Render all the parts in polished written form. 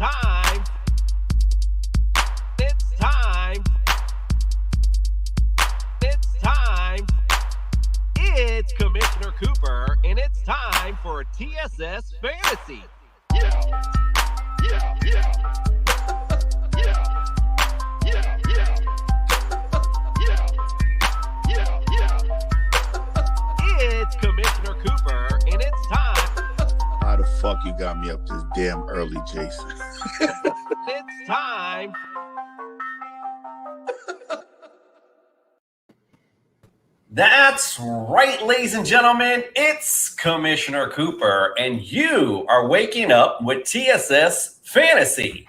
time. It's time. It's time. It's Commissioner Cooper, and it's time for TSS Fantasy. Yeah. Yeah. Yeah. Yeah. Yeah. Yeah. Yeah. Yeah. Yeah. It's Commissioner Cooper, and it's time. How the fuck you got me up this damn early, Jason? It's time. That's right, ladies and gentlemen. It's Commissioner Cooper, and you are waking up with TSS Fantasy.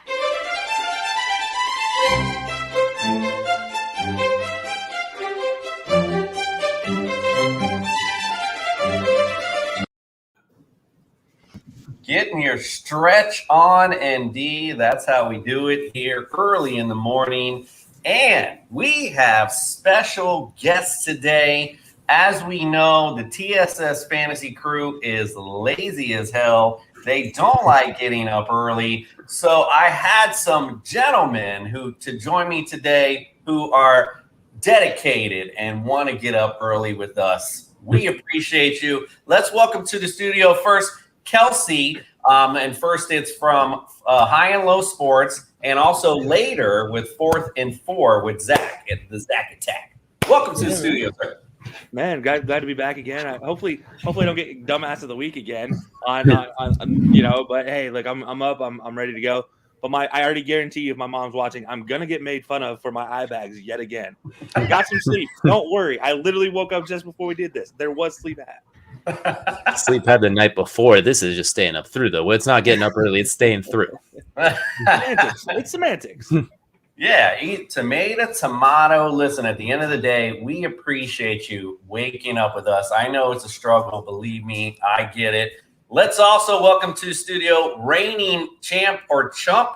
Getting your stretch on, ND. That's how we do it here early in the morning. And we have special guests today. As we know, the TSS Fantasy crew is lazy as hell. They don't like getting up early. So I had some gentlemen to join me today who are dedicated and want to get up early with us. We appreciate you. Let's welcome to the studio first, Kelsey. And first it's from High and Low Sports. And also later with 4th and 4 with Zach at the Zach Attack. Welcome to the studio, sir. Man, glad to be back again. Hopefully I don't get dumbass of the week again on you know. But hey, like I'm up, I'm ready to go. But I already guarantee you, if my mom's watching, I'm gonna get made fun of for my eye bags yet again. I got some sleep. Don't worry. I literally woke up just before we did this. There was sleep at. Sleep had the night before. This is just staying up through, though. It's not getting up early. It's staying through. Semantics. It's semantics. Yeah, eat tomato. Listen, at the end of the day, we appreciate you waking up with us. I know it's a struggle. Believe me, I get it. Let's also welcome to the studio reigning champ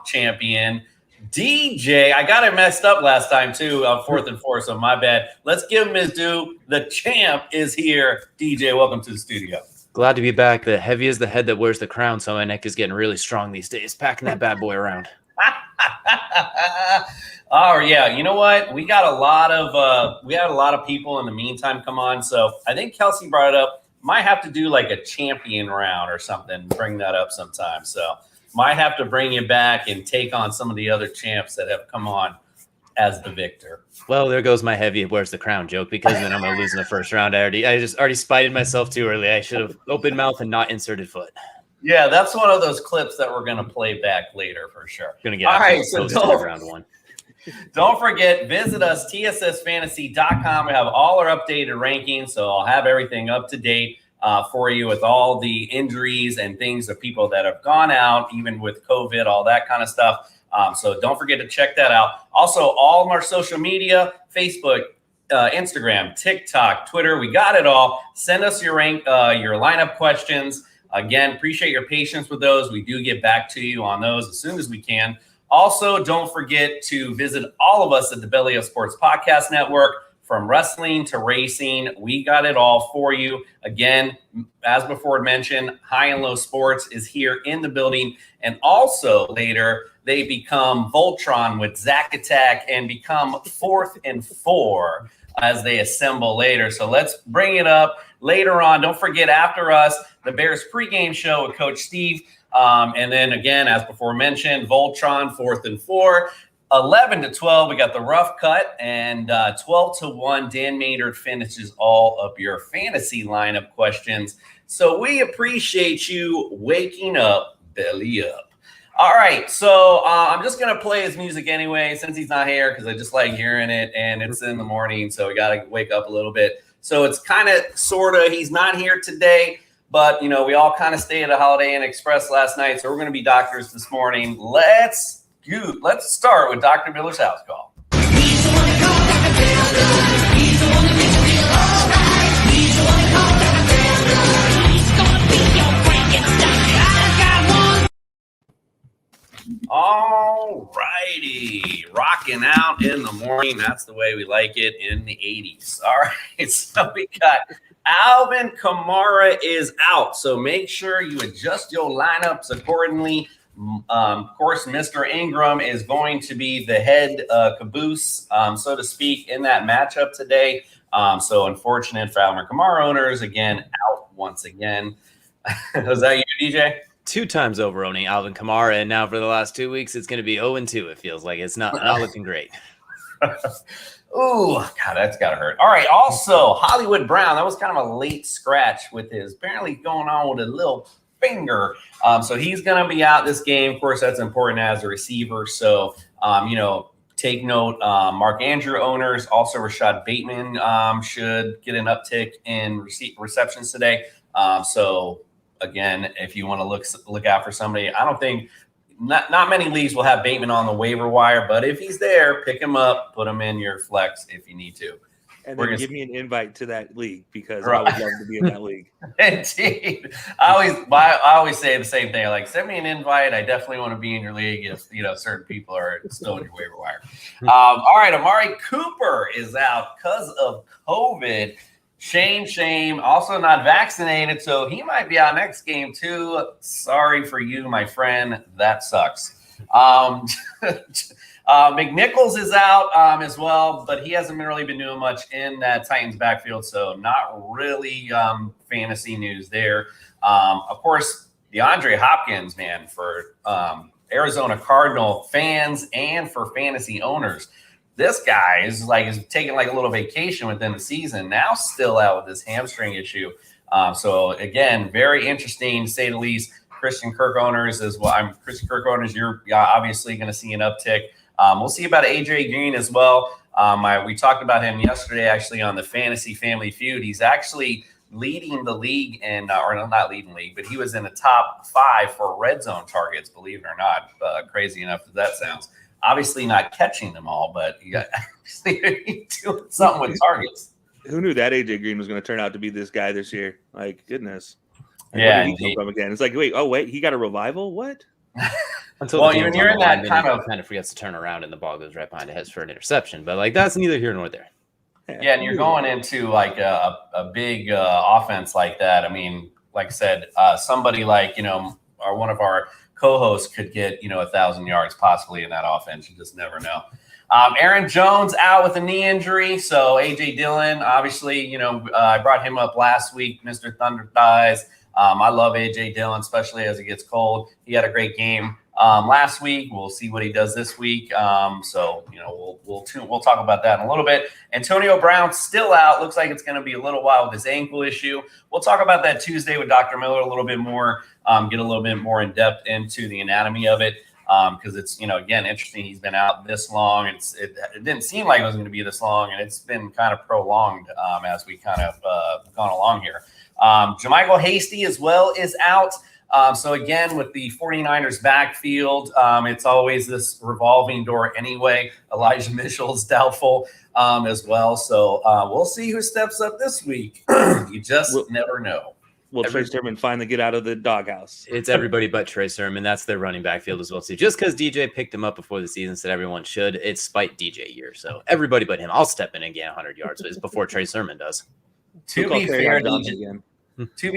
champion, DJ. I got it messed up last time, too, on 4th and 4, so my bad. Let's give him his due. The champ is here. DJ, welcome to the studio. Glad to be back. The heavy is the head that wears the crown, so my neck is getting really strong these days. Packing that bad boy around. Oh, yeah. You know what? We had a lot of people in the meantime come on, so I think Kelsey brought it up. Might have to do like a champion round or something. Bring that up sometime, so might have to bring you back and take on some of the other champs that have come on as the victor. Well, there goes my heavy wears the crown joke, because then I'm going to lose in the first round. I already spited myself too early. I should have opened mouth and not inserted foot. Yeah, that's one of those clips that we're going to play back later for sure. Going to get all right, so round one. Don't forget, visit us, tssfantasy.com. We have all our updated rankings, so I'll have everything up to date for you with all the injuries and things of people that have gone out, even with COVID, all that kind of stuff. So don't forget to check that out. Also, all of our social media, Facebook, Instagram, TikTok, Twitter, we got it all. Send us your lineup questions. Again, appreciate your patience with those. We do get back to you on those as soon as we can. Also, don't forget to visit all of us at the Belly of Sports Podcast Network. From wrestling to racing, we got it all for you. Again, as before mentioned, High and Low Sports is here in the building. And also later, they become Voltron with Zach Attack and become 4th and 4 as they assemble later. So let's bring it up later on. Don't forget, after us, the Bears pregame show with Coach Steve. And then again, as before mentioned, Voltron 4th and 4. 11 to 12, we got the rough cut, and 12 to 1, Dan Maynard finishes all of your fantasy lineup questions. So we appreciate you waking up, belly up. All right, so I'm just going to play his music anyway, since he's not here, because I just like hearing it, and it's in the morning, so we got to wake up a little bit. So it's kind of, sort of, he's not here today, but, you know, we all kind of stayed at a Holiday Inn Express last night, so we're going to be doctors this morning. Let's start with Dr. Miller's house call. He's the one that called Dr. Miller. He's the one that makes you feel all right. He's the one that called Dr. Miller. He's gonna be your Frankenstein. I got one. All righty. Rocking out in the morning. That's the way we like it in the 80s. All right. So we got Alvin Kamara is out. So make sure you adjust your lineups accordingly. Of course, Mr. Ingram is going to be the head caboose, so to speak, in that matchup today. So unfortunate for Alvin Kamara owners, again, out once again. Was that you, DJ? 2 times over owning Alvin Kamara, and now for the last 2 weeks, it's going to be 0-2. It feels like it's not looking great. Ooh, God, that's got to hurt. All right, also, Hollywood Brown, that was kind of a late scratch with his apparently going on with a little finger. So he's going to be out this game. Of course, that's important as a receiver. So, take note, Mark Andrew owners, also Rashad Bateman should get an uptick in receptions today. So, again, if you want to look out for somebody, I don't think not many leagues will have Bateman on the waiver wire, but if he's there, pick him up, put him in your flex if you need to. And then give me an invite to that league because I would love to be in that league. Indeed. I always say the same thing. Like, send me an invite. I definitely want to be in your league if, certain people are still in your waiver wire. All right. Amari Cooper is out because of COVID. Shame. Also not vaccinated, so he might be out next game too. Sorry for you, my friend. That sucks. McNichols is out as well, but he hasn't really been doing much in that Titans backfield, so not really fantasy news there. Of course, DeAndre Hopkins, man, for Arizona Cardinal fans and for fantasy owners. This guy is taking like a little vacation within the season. Now still out with this hamstring issue. So again, very interesting to say the least. Christian Kirk owners as well. Christian Kirk owners, you're obviously going to see an uptick. We'll see about AJ Green as well. We talked about him yesterday, actually, on the Fantasy Family Feud. He's actually leading the league not leading the league, but he was in the top 5 for red zone targets, believe it or not. Crazy enough as that sounds. Obviously not catching them all, but you got doing something with targets. Who knew that AJ Green was going to turn out to be this guy this year? Like, goodness. Yeah, he come from again. It's like, wait, he got a revival? What? Until when you're in that kind of forgets to turn around and the ball goes right behind the head for an interception. But that's neither here nor there. Yeah, and you're going into like a big offense like that. I mean, like I said, somebody like one of our co-hosts could get 1,000 yards possibly in that offense. You just never know. Aaron Jones out with a knee injury. So AJ Dillon, obviously, I brought him up last week, Mr. Thunder Thighs. I love AJ Dillon, especially as it gets cold. He had a great game last week. We'll see what he does this week. We'll talk about that in a little bit. Antonio Brown still out. Looks like it's going to be a little while with his ankle issue. We'll talk about that Tuesday with Dr. Miller a little bit more. Get a little bit more in depth into the anatomy of it. Because it's, again, interesting. He's been out this long. It didn't seem like it was going to be this long, and it's been kind of prolonged as we kind of gone along here. Jermichael Hasty as well is out. So again, with the 49ers backfield, it's always this revolving door anyway. Elijah Mitchell's doubtful as well. So we'll see who steps up this week. You just never know. Will Trey Sermon finally get out of the doghouse? It's everybody but Trey Sermon. That's their running back field as well, too. Just because DJ picked him up before the season, said everyone should. It's spite DJ year. So everybody but him. I'll step in and get 100 yards before Trey Sermon does. To be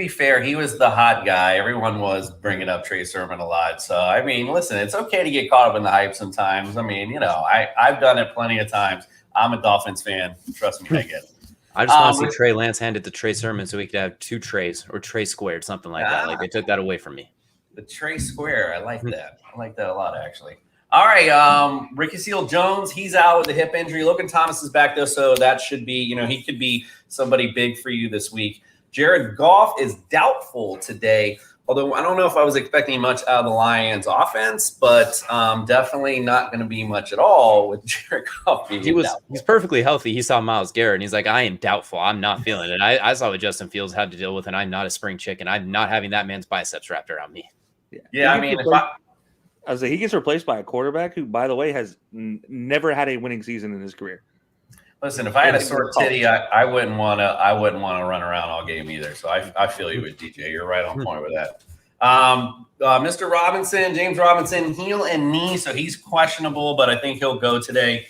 fair, he was the hot guy. Everyone was bringing up Trey Sermon a lot. So, I mean, listen, it's okay to get caught up in the hype sometimes. I mean, I've done it plenty of times. I'm a Dolphins fan. Trust me, I get it. I just want to see Trey Lance hand it to Trey Sermon so we could have 2 Treys or Trey squared, something like that. Like they took that away from me. The Trey square. I like that. I like that a lot, actually. All right. Ricky Seals-Jones, he's out with a hip injury. Logan Thomas is back, though, so that should be, he could be somebody big for you this week. Jared Goff is doubtful today, although I don't know if I was expecting much out of the Lions offense, but definitely not going to be much at all with Jared Goff being doubtful. He's perfectly healthy. He saw Myles Garrett, and he's like, I am doubtful. I'm not feeling it. I saw what Justin Fields had to deal with, and I'm not a spring chicken. I'm not having that man's biceps wrapped around me. Yeah, I mean, I was like, he gets replaced by a quarterback who, by the way, has never had a winning season in his career. Listen, if I had a sore titty, I wouldn't want to run around all game either. So I feel you with DJ. You're right on point with that. Mr. Robinson, James Robinson, heel and knee, so he's questionable, but I think he'll go today.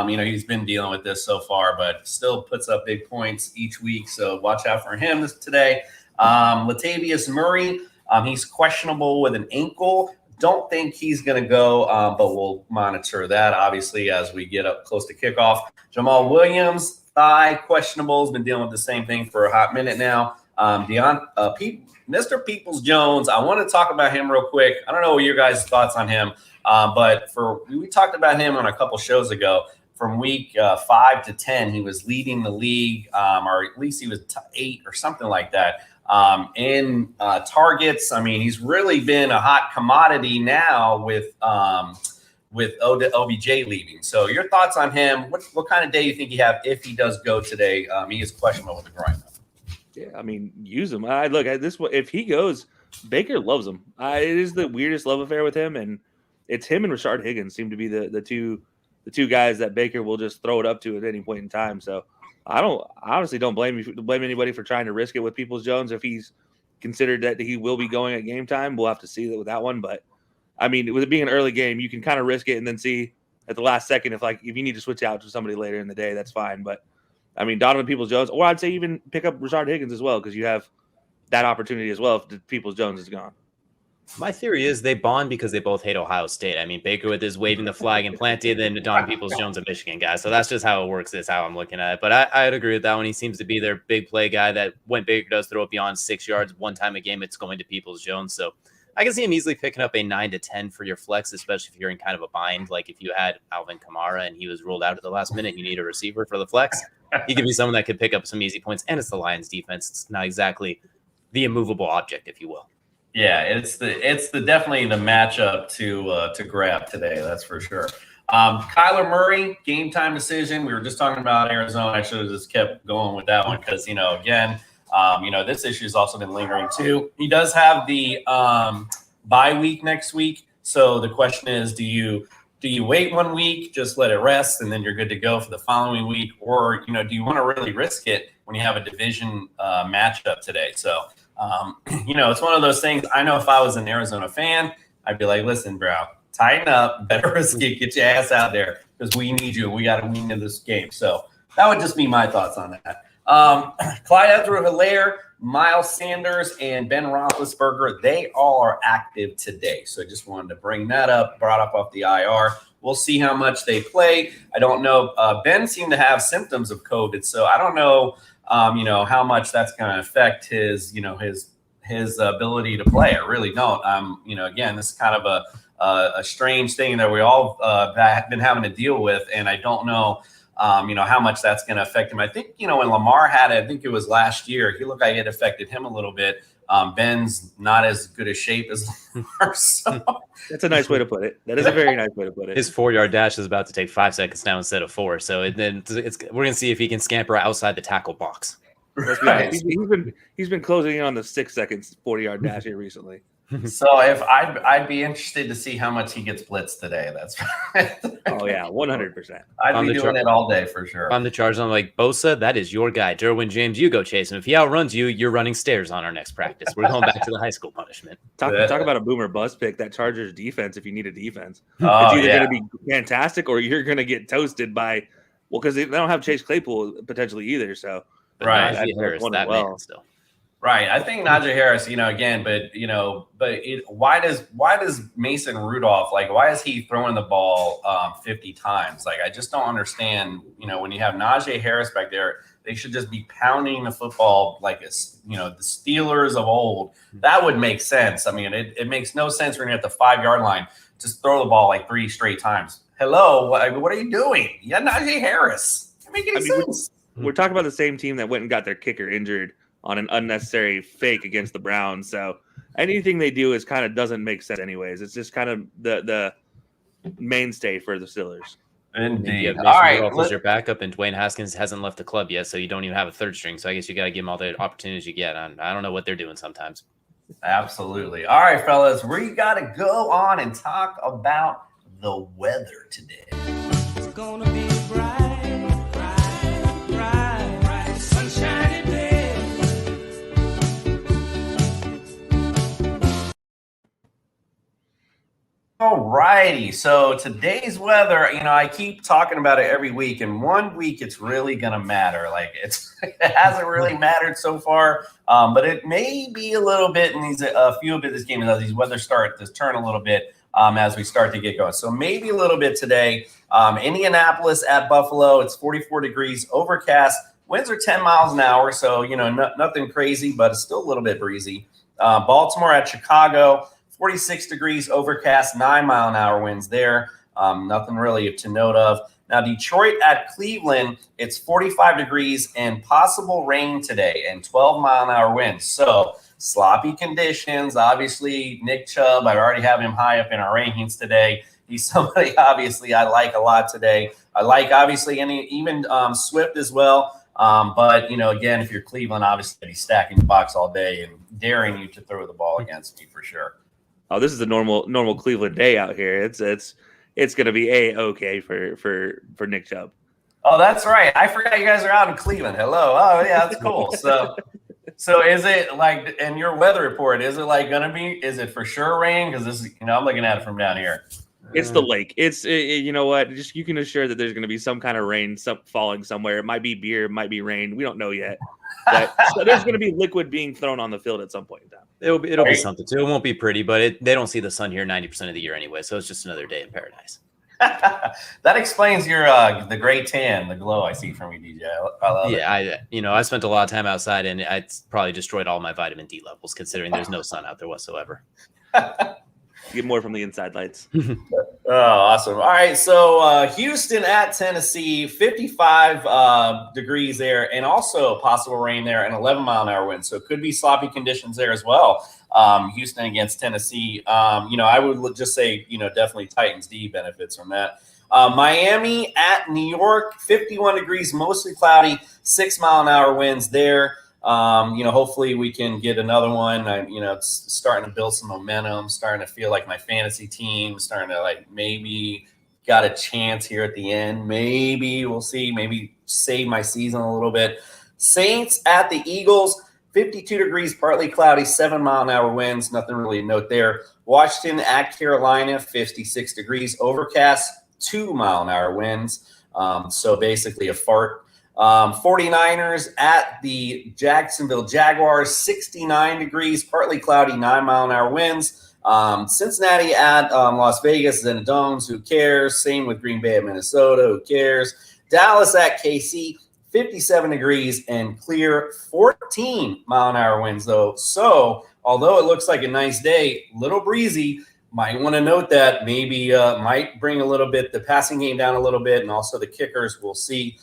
He's been dealing with this so far, but still puts up big points each week. So watch out for him today. Latavius Murray, he's questionable with an ankle. Don't think he's going to go, but we'll monitor that, obviously, as we get up close to kickoff. Jamal Williams, thigh, questionable, has been dealing with the same thing for a hot minute now. Mr. Peoples-Jones, I want to talk about him real quick. I don't know what your guys' thoughts on him, but we talked about him on a couple shows ago. From week 5 to 10, he was leading the league, or at least he was 8 or something like that. In targets, I mean, he's really been a hot commodity now with OBJ leaving. So your thoughts on him? What kind of day you think he have if he does go today? He is questionable with the groin. Yeah, I mean, use him. I look at this. If he goes, Baker loves him. It is the weirdest love affair with him, and it's him and Rashard Higgins seem to be the two guys that Baker will just throw it up to at any point in time. So I honestly don't blame anybody for trying to risk it with Peoples-Jones if he's considered that he will be going at game time. We'll have to see that with that one, but I mean, with it being an early game, you can kind of risk it and then see at the last second if you need to switch out to somebody later in the day, that's fine. But I mean, Donovan Peoples-Jones, or I'd say even pick up Rashard Higgins as well, because you have that opportunity as well if Peoples-Jones is gone. My theory is they bond because they both hate Ohio State. I mean, Baker with his waving the flag and planted, then Donovan Peoples-Jones, a Michigan guy. So that's just how it works. Is how I'm looking at it. But I'd agree with that one. He seems to be their big play guy that when Baker does throw it beyond 6 yards one time a game, it's going to Peoples-Jones. So I can see him easily picking up a 9 to 10 for your flex, especially if you're in kind of a bind. Like if you had Alvin Kamara and he was ruled out at the last minute, you need a receiver for the flex. He could be someone that could pick up some easy points. And it's the Lions defense. It's not exactly the immovable object, if you will. Yeah, it's definitely the matchup to grab today. That's for sure. Kyler Murray, game time decision. We were just talking about Arizona. I should have just kept going with that one because again, this issue has also been lingering too. He does have the bye week next week, so the question is, do you wait 1 week, just let it rest, and then you're good to go for the following week, or do you want to really risk it when you have a division matchup today? So. It's one of those things. I know if I was an Arizona fan, I'd be like, listen, bro, tighten up, better risk it, get your ass out there because we need you. We got to win in this game. So that would just be my thoughts on that. Clyde Edwards-Helaire, Miles Sanders, and Ben Roethlisberger, they all are active today. So I just wanted to bring that up, brought up off the IR. We'll see how much they play. I don't know. Ben seemed to have symptoms of COVID, so I don't know how much that's going to affect his ability to play. I really don't. Again, this is kind of a strange thing that we all have been having to deal with, and I don't know, how much that's going to affect him. I think, when Lamar had it, I think it was last year, he looked like it affected him a little bit. Ben's not as good a shape as Lamar. So. That's a nice way to put it. That is a very nice way to put it. His 4-yard dash is about to take 5 seconds now instead of 4. So we're going to see if he can scamper outside the tackle box. Right. He's been closing in on the 6 seconds 40-yard dash here recently. So if I'd be interested to see how much he gets blitzed today. That's oh yeah, 100%. I'd be doing it all day for sure. On the Chargers, I'm like, Bosa, that is your guy. Derwin James, you go chase him. If he outruns you, you're running stairs on our next practice. We're going back to the high school punishment. Talk about a boomer bust pick. That Chargers defense, if you need a defense, it's either going to be fantastic or you're going to get toasted by because they don't have Chase Claypool potentially either. So right, Harris, that man still. Right, I think Najee Harris, again, why does Mason Rudolph, why is he throwing the ball 50 times? I just don't understand. When you have Najee Harris back there, they should just be pounding the football like it's, the Steelers of old. That would make sense. I mean, it makes no sense when you're at the 5-yard line, just throw the ball 3 straight times. Hello, what are you doing? You got Najee Harris. Doesn't make any sense. We're talking about the same team that went and got their kicker injured on an unnecessary fake against the Browns. So anything they do is kind of doesn't make sense anyways. It's just kind of the mainstay for the Steelers. Indeed. All right. Is your backup, and Dwayne Haskins hasn't left the club yet, so you don't even have a third string. So I guess you got to give them all the opportunities you get. I don't know what they're doing sometimes. Absolutely. All right, fellas, we got to go on and talk about the weather today. It's gonna be bright. All righty. So today's weather, I keep talking about it every week, and 1 week it's really going to matter. Like it hasn't really mattered so far, but it may be a little bit in a few bit this game as these weather start to turn a little bit as we start to get going. So maybe a little bit today. Indianapolis at Buffalo, it's 44 degrees, overcast. Winds are 10 miles an hour, so nothing crazy, but it's still a little bit breezy. Baltimore at Chicago. 46 degrees, overcast, 9-mile-an-hour winds there. Nothing really to note of. Now, Detroit at Cleveland, it's 45 degrees and possible rain today and 12-mile-an-hour winds. So, sloppy conditions. Obviously, Nick Chubb, I already have him high up in our rankings today. He's somebody, obviously, I like a lot today. I like, obviously, even Swift as well. But, again, if you're Cleveland, obviously, I'd be stacking the box all day and daring you to throw the ball against me for sure. Oh, this is a normal Cleveland day out here. It's going to be okay for Nick Chubb. Oh, that's right. I forgot you guys are out in Cleveland. Hello. Oh, yeah, that's cool. So is it like in your weather report? Is it like going to be? Is it for sure rain? Because this is, I'm looking at it from down here. It's the lake. It's you know what? Just you can assure that there's going to be some kind of rain falling somewhere. It might be beer, it might be rain. We don't know yet. But so there's going to be liquid being thrown on the field at some point in time. It'll be something too. It won't be pretty, but they don't see the sun here 90% of the year anyway, so it's just another day in paradise. That explains your the gray tan, the glow I see from you, DJ. I love it. I spent a lot of time outside, and I probably destroyed all my vitamin D levels, considering there's no sun out there whatsoever. Get more from the inside lights. Oh, awesome. All right, so Houston at Tennessee, 55 degrees there, and also possible rain there and 11-mile-an-hour wind. So it could be sloppy conditions there as well. Houston against Tennessee. I would just say, definitely Titans D benefits from that. Miami at New York, 51 degrees, mostly cloudy, 6-mile-an-hour winds there. Hopefully we can get another one. It's starting to build some momentum, starting to feel like my fantasy team, starting to maybe got a chance here at the end. Maybe we'll see, maybe save my season a little bit. Saints at the Eagles, 52 degrees, partly cloudy, 7-mile-an-hour winds. Nothing really to note there. Washington at Carolina, 56 degrees, overcast, 2-mile-an-hour winds. So basically a fart. 49ers at the Jacksonville Jaguars, 69 degrees, partly cloudy, 9-mile-an-hour winds. Cincinnati at Las Vegas, then Domes, who cares? Same with Green Bay at Minnesota, who cares? Dallas at KC, 57 degrees and clear, 14-mile-an-hour winds, though. So, although it looks like a nice day, little breezy, might want to note that maybe might bring a little bit the passing game down a little bit, and also the kickers, we'll see.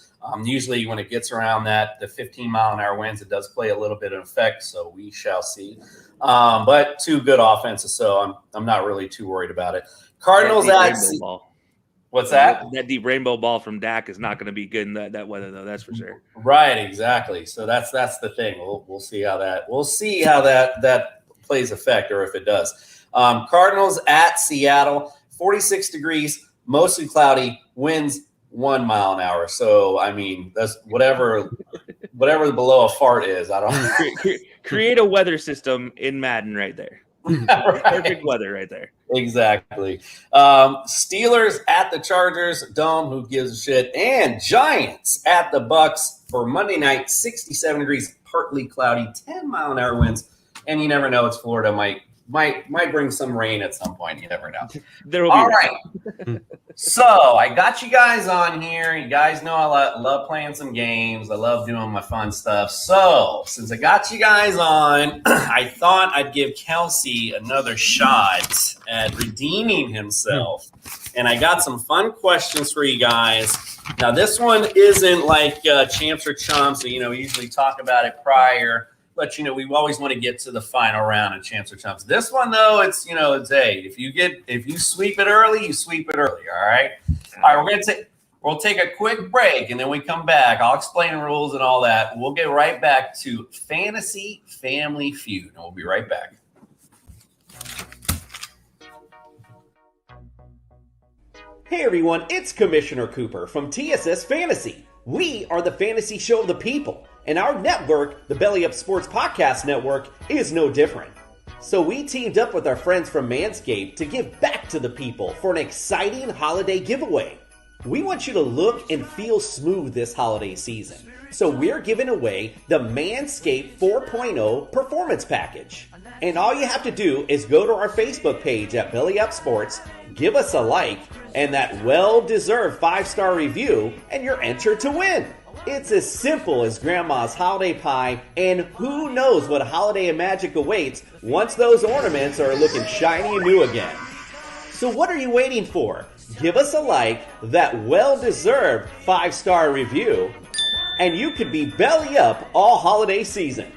Usually when it gets around the 15-mile-an-hour winds, it does play a little bit of effect, so we shall see. But two good offenses, so I'm not really too worried about it. Cardinals at what's that? That deep rainbow ball from Dak is not going to be good in that weather, though. That's for sure. Right, exactly. So that's the thing. We'll see how that plays effect, or if it does. Cardinals at Seattle, 46 degrees, mostly cloudy, winds 1 mile an hour. So I mean, that's whatever below a fart is. I don't create a weather system in Madden right there. Right. Perfect weather right there. Exactly. Steelers at the Chargers, Dome, who gives a shit, and Giants at the Bucks for Monday night, 67 degrees, partly cloudy, 10-mile-an-hour winds, and you never know. It's Florida, might bring some rain at some point. You never know. There will be all right. So I got you guys on here. You guys know I love playing some games. I love doing my fun stuff. So since I got you guys on, I thought I'd give Kelsey another shot at redeeming himself. And I got some fun questions for you guys. Now, this one isn't like champs or chumps. So, we usually talk about it prior. But, we always want to get to the final round of champs or chumps. This one, though, it's hey, if you sweep it early, you sweep it early, all right? All right, we'll take a quick break, and then we come back. I'll explain the rules and all that. We'll get right back to Fantasy Family Feud, and we'll be right back. Hey, everyone, it's Commissioner Cooper from TSS Fantasy. We are the fantasy show of the people, and our network, the Belly Up Sports Podcast Network, is no different. So we teamed up with our friends from Manscaped to give back to the people for an exciting holiday giveaway. We want you to look and feel smooth this holiday season. So we're giving away the Manscaped 4.0 Performance Package. And all you have to do is go to our Facebook page at Belly Up Sports, give us a like, and that well-deserved 5-star review, and you're entered to win. It's as simple as Grandma's holiday pie, and who knows what holiday magic awaits once those ornaments are looking shiny and new again. So what are you waiting for? Give us a like, that well-deserved 5-star review, and you could be belly up all holiday season.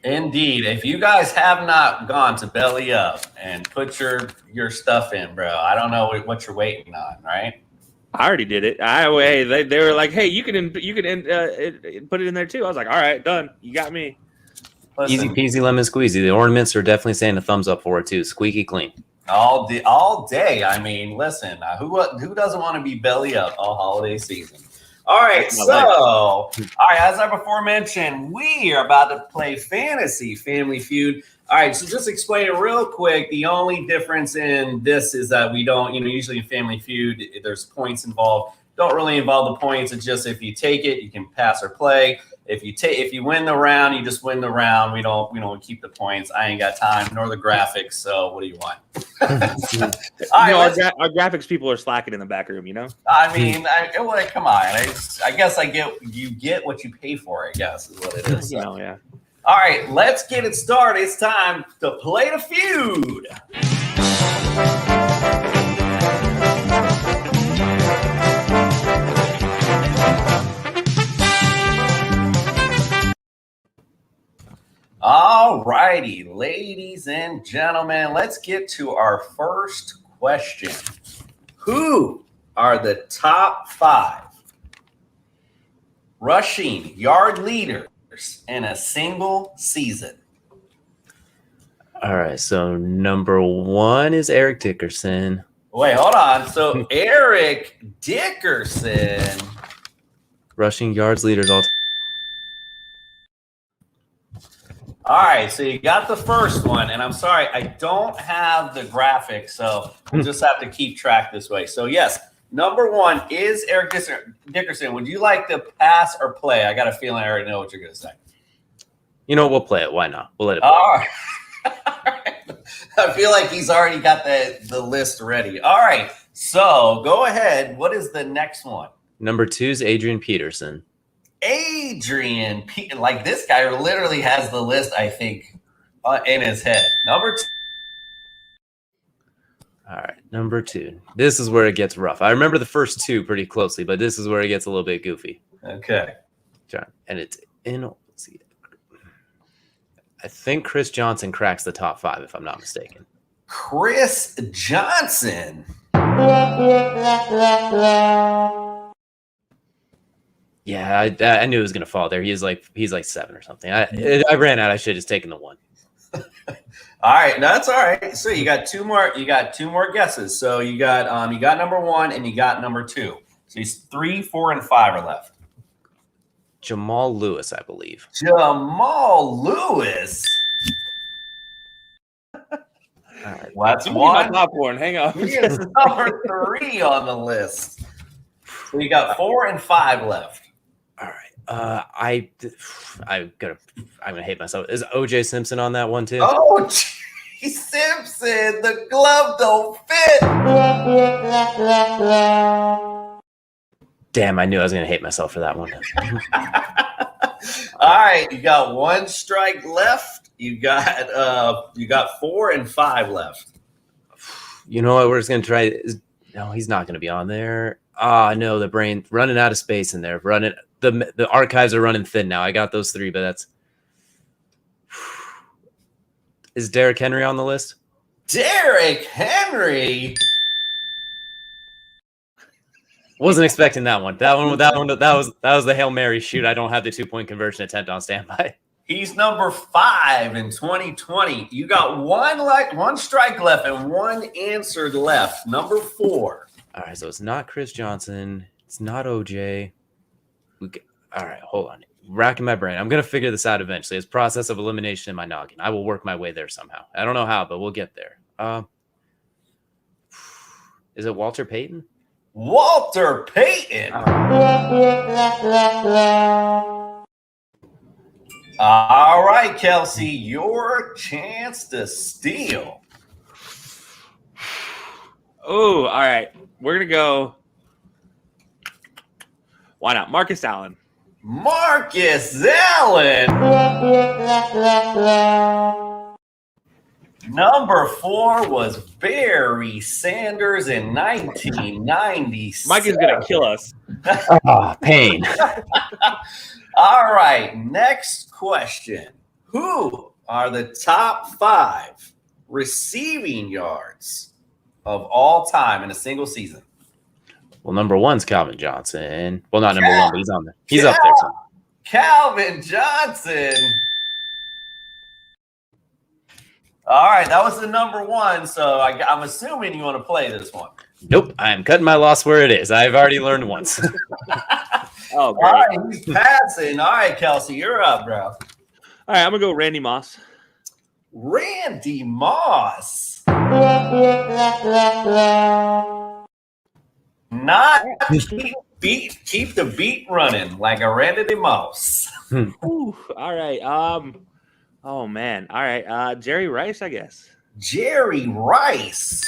Indeed. If you guys have not gone to Belly Up and put your stuff in, bro, I don't know what you're waiting on, right? I already did it. They were like, "Hey, you can put it in there too." I was like, "All right, done. You got me." Easy Listen, peasy lemon squeezy. The ornaments are definitely saying a thumbs up for it too. Squeaky clean. all day. I mean, listen, who doesn't want to be belly up all holiday season? All right, as I before mentioned, we are about to play Fantasy Family Feud. All right, so just explain it real quick. The only difference in this is that we don't, usually in Family Feud, there's points involved. Don't really involve the points. It's just if you take it, you can pass or play. If you win the round, you just win the round. We don't keep the points. I ain't got time nor the graphics. So what do you want? All right, our graphics people are slacking in the back room. I mean, come on. I guess you get what you pay for. I guess is what it is. So. Yeah. All right, let's get it started. It's time to play the feud. All righty, ladies and gentlemen, let's get to our first question. Who are the top 5 rushing yard leaders in a single season? All right, so number 1 is Eric Dickerson. Wait, hold on. So Eric Dickerson, Rushing yards leaders all time. All right, so you got the first one, and I'm sorry, I don't have the graphics, so we'll just have to keep track this way. So yes, number 1 is Eric Dickerson. Would you like to pass or play? I got a feeling I already know what you're going to say. We'll play it. Why not? We'll let it play. All right. I feel like he's already got the list ready. All right, so go ahead. What is the next one? Number 2 is Adrian Peterson. Adrian, like this guy literally has the list, I think, in his head. Number 2. All right, number 2. This is where it gets rough. I remember the first 2 pretty closely, but this is where it gets a little bit goofy. Okay. And it's in. Let's see. I think Chris Johnson cracks the top 5, if I'm not mistaken. Chris Johnson. Yeah, I knew it was gonna fall there. He's like 7 or something. I ran out. I should have just taken the 1. All right, no, that's all right. So you got 2 more. You got 2 more guesses. So you got number 1 and you got number 2. So he's 3, 4, and 5 are left. Jamal Lewis, I believe. Jamal Lewis. All right. Well, that's Give me my 1. popcorn. Hang on. He is number 3 on the list. So you got 4 and 5 left. All right. I'm gonna hate myself. Is OJ Simpson on that one too? Oh, Simpson, the glove don't fit. Damn, I knew I was gonna hate myself for that one. All right, you got 1 strike left. You got 4 and 5 left. You know what? We're just gonna try. No, he's not gonna be on there. No, the brain running out of space in there. The archives are running thin now. I got those 3, but that's. Is Derrick Henry on the list? Derrick Henry. Wasn't expecting that one. That was the Hail Mary shoot. I don't have the 2-point conversion attempt on standby. He's number 5 in 2020. You got 1 strike left and 1 answered left. Number 4. All right, so it's not Chris Johnson. It's not OJ. All right, hold on. racking my brain. I'm going to figure this out eventually. It's process of elimination in my noggin. I will work my way there somehow. I don't know how, but we'll get there. Is it Walter Payton? Walter Payton. All right, Kelsey, your chance to steal. Oh, all right. We're going to go. Why not? Marcus Allen. Marcus Allen. Number 4 was Barry Sanders in 1997. Mike is going to kill us. Pain. All right, next question. Who are the top 5 receiving yards of all time in a single season? Well, number 1's Calvin Johnson. Well, not number 1, but he's on there. He's up there somewhere. Calvin Johnson. All right, that was the number 1. So I'm assuming you want to play this one. Nope, I am cutting my loss where it is. I've already learned once. Oh, great. All right, he's passing. All right, Kelsey, you're up, bro. All right, I'm going to go Randy Moss. Randy Moss. Not keep the beat running like a Randy Moss. Ooh, all right. Oh man. All right. Jerry Rice, I guess. Jerry Rice.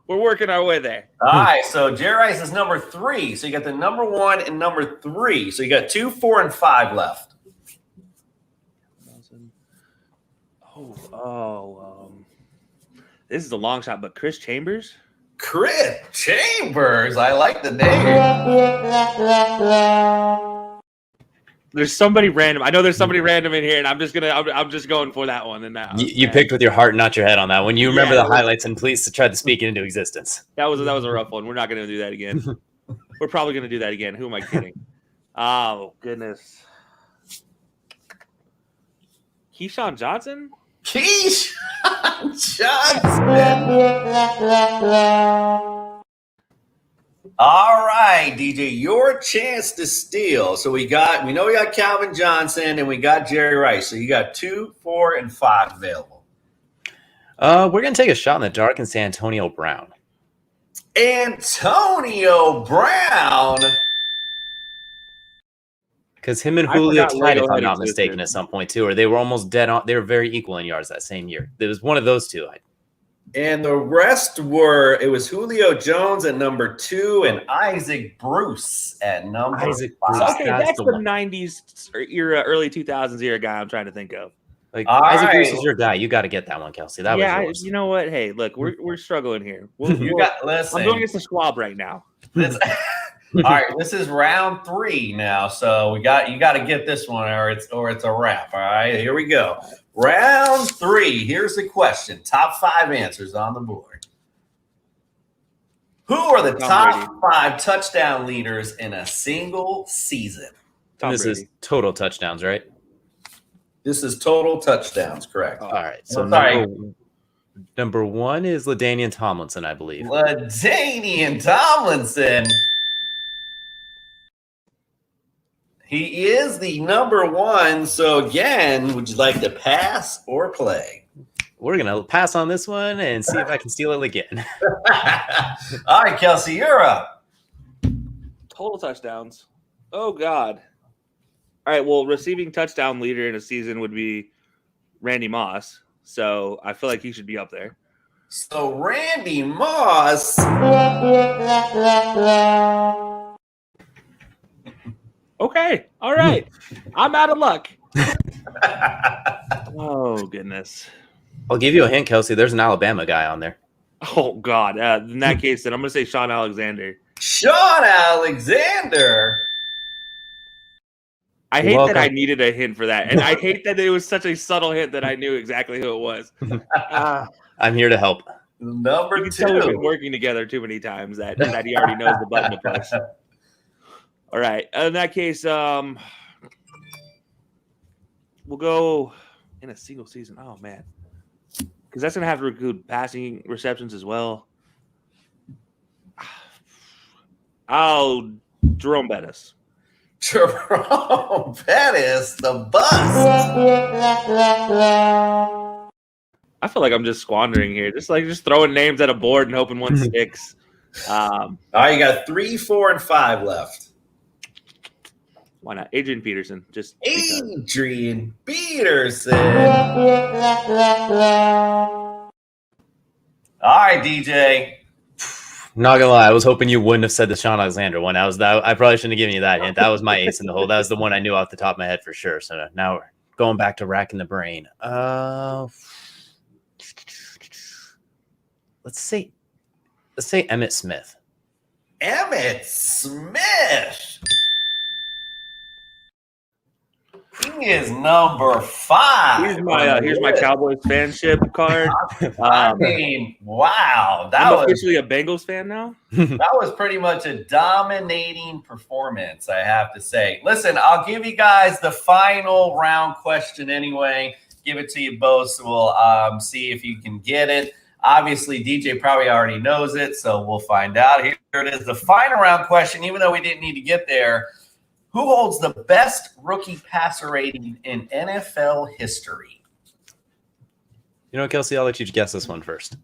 We're working our way there. All right. So Jerry Rice is number 3. So you got the number 1 and number 3. So you got 2, 4, and 5 left. This is a long shot, but Chris Chambers. Chris Chambers. I like the name. There's somebody random. I know there's somebody random in here, and I'm just going for that one. And now You picked with your heart, not your head on that one. You remember the highlights, and please try to speak it into existence. That was a rough one. We're not going to do that again. We're probably going to do that again. Who am I kidding? Oh goodness. Keyshawn Johnson. Keyshawn Johnson. All right, DJ, your chance to steal. So we know we got Calvin Johnson and we got Jerry Rice. So you got 2, 4, and 5 available. We're going to take a shot in the dark and say Antonio Brown. Antonio Brown. Because him and Julio tied, if I'm not mistaken, at some point too, or they were almost dead on. They were very equal in yards that same year. There was one of those two. And the rest it was Julio Jones at number 2 and Isaac Bruce at number 5. Okay, that's the 90s era, early 2000s era guy I'm trying to think of. Like Isaac Bruce is your guy. You got to get that one, Kelsey. That was yours. You know what? Hey, look, we're struggling here. Listen, I'm going against the squab right now. All right, this is round 3 now, so you got to get this one, or it's a wrap. All right, here we go. Round 3. Here's the question. Top 5 answers on the board. Who are the top 5 touchdown leaders in a single season? This is total touchdowns, right? This is total touchdowns, correct? All right. So number 1 is LaDainian Tomlinson, I believe. LaDainian Tomlinson. He is the number 1. So again, would you like to pass or play? We're going to pass on this one and see if I can steal it again. All right, Kelsey, you're up. Total touchdowns. Oh, God. All right, well, receiving touchdown leader in a season would be Randy Moss. So I feel like he should be up there. So Randy Moss. Okay. All right. I'm out of luck. Oh, goodness. I'll give you a hint, Kelsey. There's an Alabama guy on there. Oh, God. In that case, then I'm going to say Sean Alexander. Sean Alexander. I hate that I needed a hint for that. And I hate that it was such a subtle hint that I knew exactly who it was. I'm here to help. Number 2. We've been working together too many times that he already knows the button to push. All right. In that case, we'll go in a single season. Oh, man. Because that's going to have to include passing receptions as well. Jerome Bettis. Jerome Pettis, the bust. I feel like I'm just squandering here, just throwing names at a board and hoping one sticks. All right, you got 3, 4, and 5 left. Why not? Adrian Peterson. Just because. Adrian Peterson. All right, DJ. Not gonna lie, I was hoping you wouldn't have said the Sean Alexander one. I probably shouldn't have given you that hint. That was my ace in the hole. That was the one I knew off the top of my head for sure. So now we're going back to racking the brain. Let's say Emmitt Smith. Emmitt Smith. He is number 5. Here's my Cowboys fanship card. I mean, wow. I'm officially a Bengals fan now. That was pretty much a dominating performance, I have to say. Listen, I'll give you guys the final round question anyway. Give it to you both, so we'll see if you can get it. Obviously, DJ probably already knows it, so we'll find out. Here it is, the final round question, even though we didn't need to get there. Who holds the best rookie passer rating in NFL history? You know, Kelsey, I'll let you guess this one first.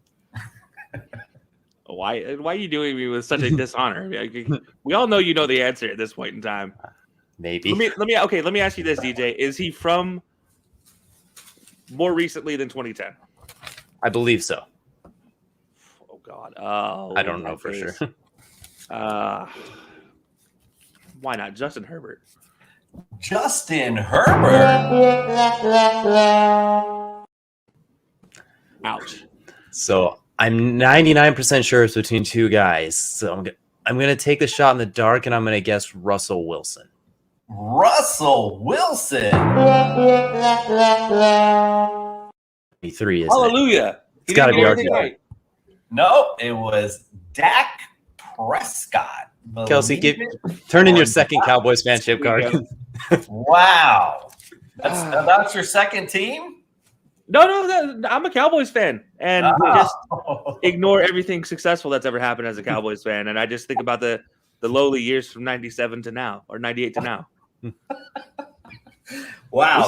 Why are you doing me with such a dishonor? We all know you know the answer at this point in time. Maybe. Let me ask you this, DJ. Is he from more recently than 2010? I believe so. Oh God. I don't know for sure. Why not Justin Herbert? Justin Herbert. Ouch. So I'm 99% sure it's between two guys. So I'm gonna take the shot in the dark, and I'm gonna guess Russell Wilson. Russell Wilson. 3 is Hallelujah. It's got to be RG. No, it was Dak Prescott. Kelsey, turn in your second Cowboys fanship card. Wow. That's your second team? No, I'm a Cowboys fan. And just ignore everything successful that's ever happened as a Cowboys fan. And I just think about the lowly years from 97 to now, or 98 to now. Wow,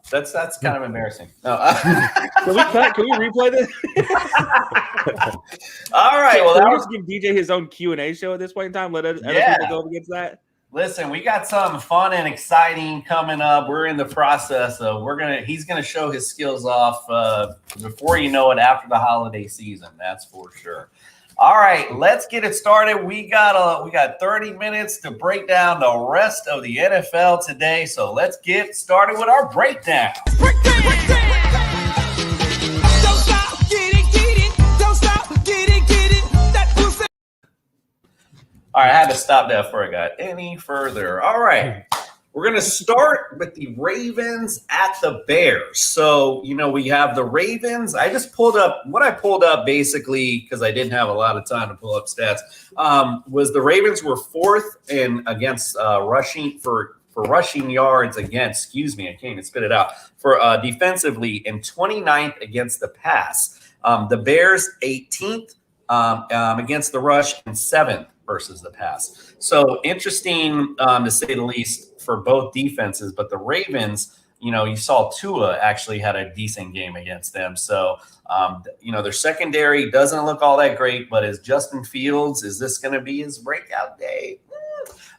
that's kind of embarrassing. No. Can we replay this? All right. Well, can we just give DJ his own Q&A show at this point in time? Let other people go up against that. Listen, we got something fun and exciting coming up. We're in the process of he's gonna show his skills off before you know it, after the holiday season. That's for sure. All right, let's get it started. We got 30 minutes to break down the rest of the NFL today. So let's get started with our breakdown. Don't stop, get it. Don't stop, get it. That pussy. All right, I had to stop that before I got any further. All right, we're going to start with the Ravens at the Bears. So, we have the Ravens. I just pulled up basically, because I didn't have a lot of time to pull up stats, was the Ravens were 4th in against rushing for rushing yards against, I can't even spit it out, for defensively, and 29th against the pass. The Bears 18th against the rush and 7th versus the pass. So interesting to say the least for both defenses, but the Ravens, you saw Tua actually had a decent game against them. So, their secondary doesn't look all that great, but is Justin Fields, is this going to be his breakout day?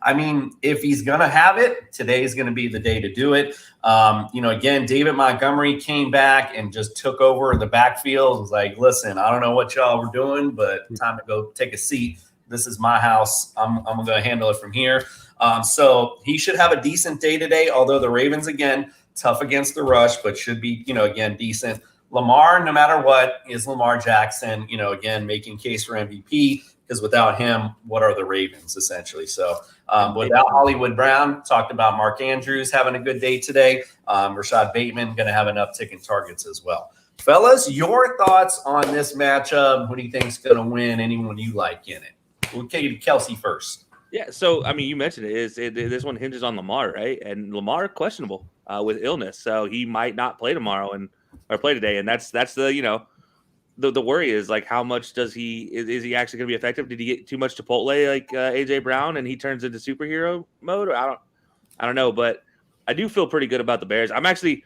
I mean, if he's going to have it, today is going to be the day to do it. Again, David Montgomery came back and just took over the backfield. It was like, listen, I don't know what y'all were doing, but time to go take a seat. This is my house. I'm going to handle it from here. So he should have a decent day today, although the Ravens, again, tough against the rush, but should be, again, decent. Lamar, no matter what, is Lamar Jackson, again, making case for MVP, because without him, what are the Ravens, essentially? So without Hollywood Brown, talked about Mark Andrews having a good day today. Rashad Bateman going to have an uptick in targets as well. Fellas, your thoughts on this matchup? Who do you think is going to win? Anyone you like in it? We'll take you to Kelsey first. Yeah, so, you mentioned it. This one hinges on Lamar, right? And Lamar questionable with illness, so he might not play tomorrow or play today. And that's the, the worry is like how much is he actually going to be effective? Did he get too much Chipotle like AJ Brown and he turns into superhero mode? Or I don't know, but I do feel pretty good about the Bears. I'm actually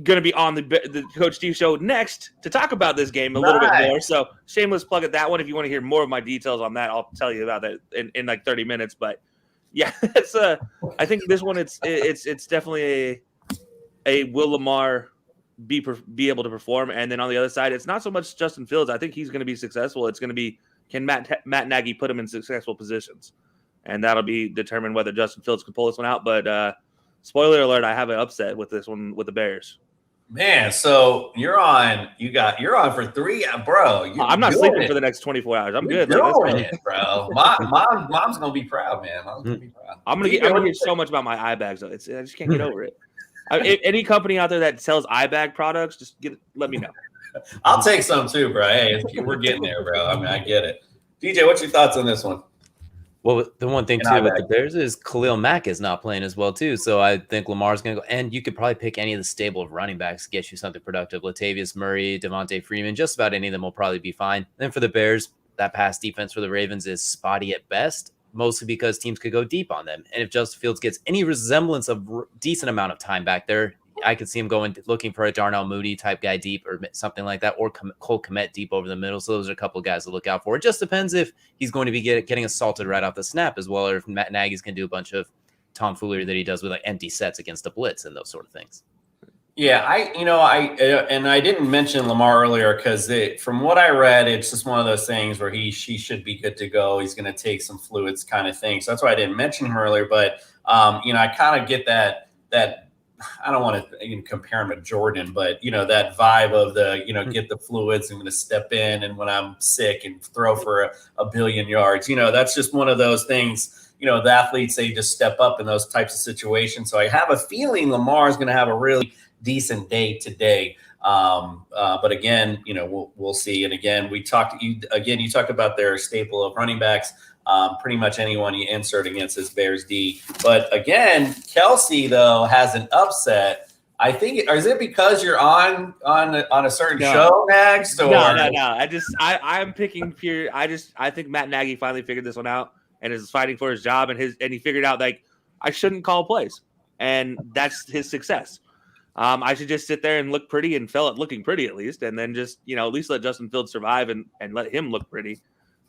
going to be on the Coach Steve show next to talk about this game a little bit more. So shameless plug at that one. If you want to hear more of my details on that, I'll tell you about that in like 30 minutes. But yeah, it's I think this one it's definitely a will Lamar be able to perform, and then on the other side, it's not so much Justin Fields. I think he's going to be successful. It's going to be can Matt Nagy put him in successful positions, and that'll be determined whether Justin Fields can pull this one out. But spoiler alert, I have an upset with this one with the Bears. Man, so you're on for 3, bro. I'm not sleeping for the next 24 hours. I'm good. Doing it, bro. Mom's gonna be proud, man. Mom's gonna be proud. I'm gonna hear so much about my eye bags. I just can't get over it. Any company out there that sells eye bag products, just let me know. I'll take some too, bro. Hey, we're getting there, bro. I mean, I get it. DJ, what's your thoughts on this one? Well, the one thing too with the Bears is Khalil Mack is not playing as well too. So I think Lamar's going to go, and you could probably pick any of the stable of running backs to get you something productive. Latavius Murray, Devontae Freeman, just about any of them will probably be fine. And then for the Bears, that pass defense for the Ravens is spotty at best, mostly because teams could go deep on them. And if Justin Fields gets any resemblance of decent amount of time back there, I could see him going looking for a Darnell Mooney type guy deep or something like that, or Cole Kmet deep over the middle. So those are a couple of guys to look out for. It just depends if he's going to be getting assaulted right off the snap as well, or if Matt Nagy's going to do a bunch of tomfoolery that he does with like empty sets against the blitz and those sort of things. Yeah, I didn't mention Lamar earlier because from what I read, it's just one of those things where she should be good to go. He's going to take some fluids kind of thing. So that's why I didn't mention him earlier. But I kind of get that I don't want to even compare him to Jordan, but that vibe of the get the fluids. I'm going to step in, and when I'm sick, and throw for a billion yards. That's just one of those things. The athletes, they just step up in those types of situations. So I have a feeling Lamar is going to have a really decent day today. But again, we'll see. And again, you talked about their staple of running backs. Pretty much anyone you insert against this Bears D. But again, Kelsey though has an upset. I think, or is it because you're on a certain show next? Or? No. I'm picking pure. I think Matt Nagy finally figured this one out and is fighting for his job, and he figured out like I shouldn't call plays, and that's his success. I should just sit there and look pretty and looking pretty at least, and then just at least let Justin Fields survive and let him look pretty.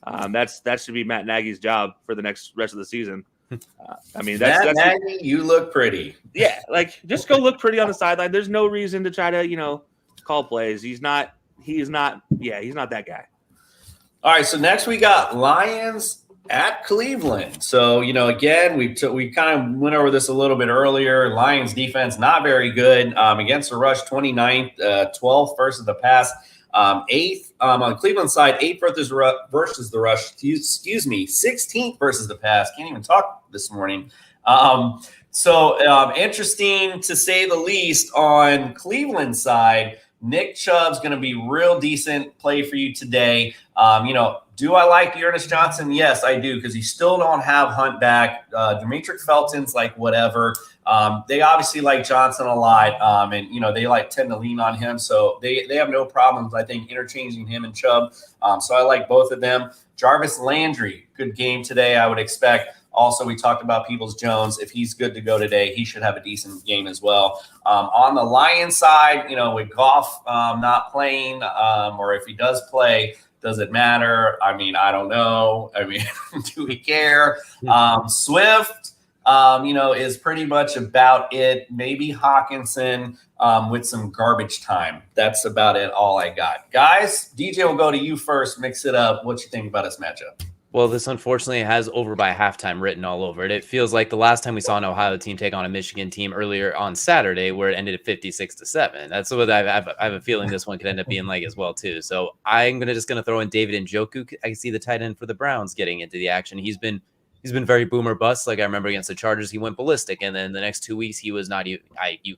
That should be Matt Nagy's job for the rest of the season. That's Nagy, you look pretty. Yeah, like just go look pretty on the sideline. There's no reason to try to call plays. He's not that guy. All right, so next we got Lions at Cleveland. So, again, we kind of went over this a little bit earlier. Lions defense, not very good against the rush, 29th, 12th versus the pass, 8th on the Cleveland side, 8th versus the rush, 16th versus the pass. Can't even talk this morning. So interesting to say the least on Cleveland side. Nick Chubb's going to be real decent play for you today. Do I like Ernest Johnson? Yes, I do, because you still don't have Hunt back. Demetric Felton's like whatever. They obviously like Johnson a lot, and they tend to lean on him. So they have no problems, I think, interchanging him and Chubb. So I like both of them. Jarvis Landry, good game today, I would expect. Also, we talked about Peoples-Jones. If he's good to go today, he should have a decent game as well. On the Lions side, with Goff not playing, or if he does play, does it matter? I don't know. Do we care? Swift, is pretty much about it. Maybe Hawkinson with some garbage time. That's about it, all I got. Guys, DJ will go to you first. Mix it up. What you think about this matchup? Well, this unfortunately has over by halftime written all over it. It feels like the last time we saw an Ohio team take on a Michigan team earlier on Saturday, where it ended at 56-7. That's what I have a feeling this one could end up being like as well too. So I'm just gonna throw in David Njoku. I can see the tight end for the Browns getting into the action. He's been very boomer bust. Like I remember against the Chargers, he went ballistic, and then the next 2 weeks he was not. You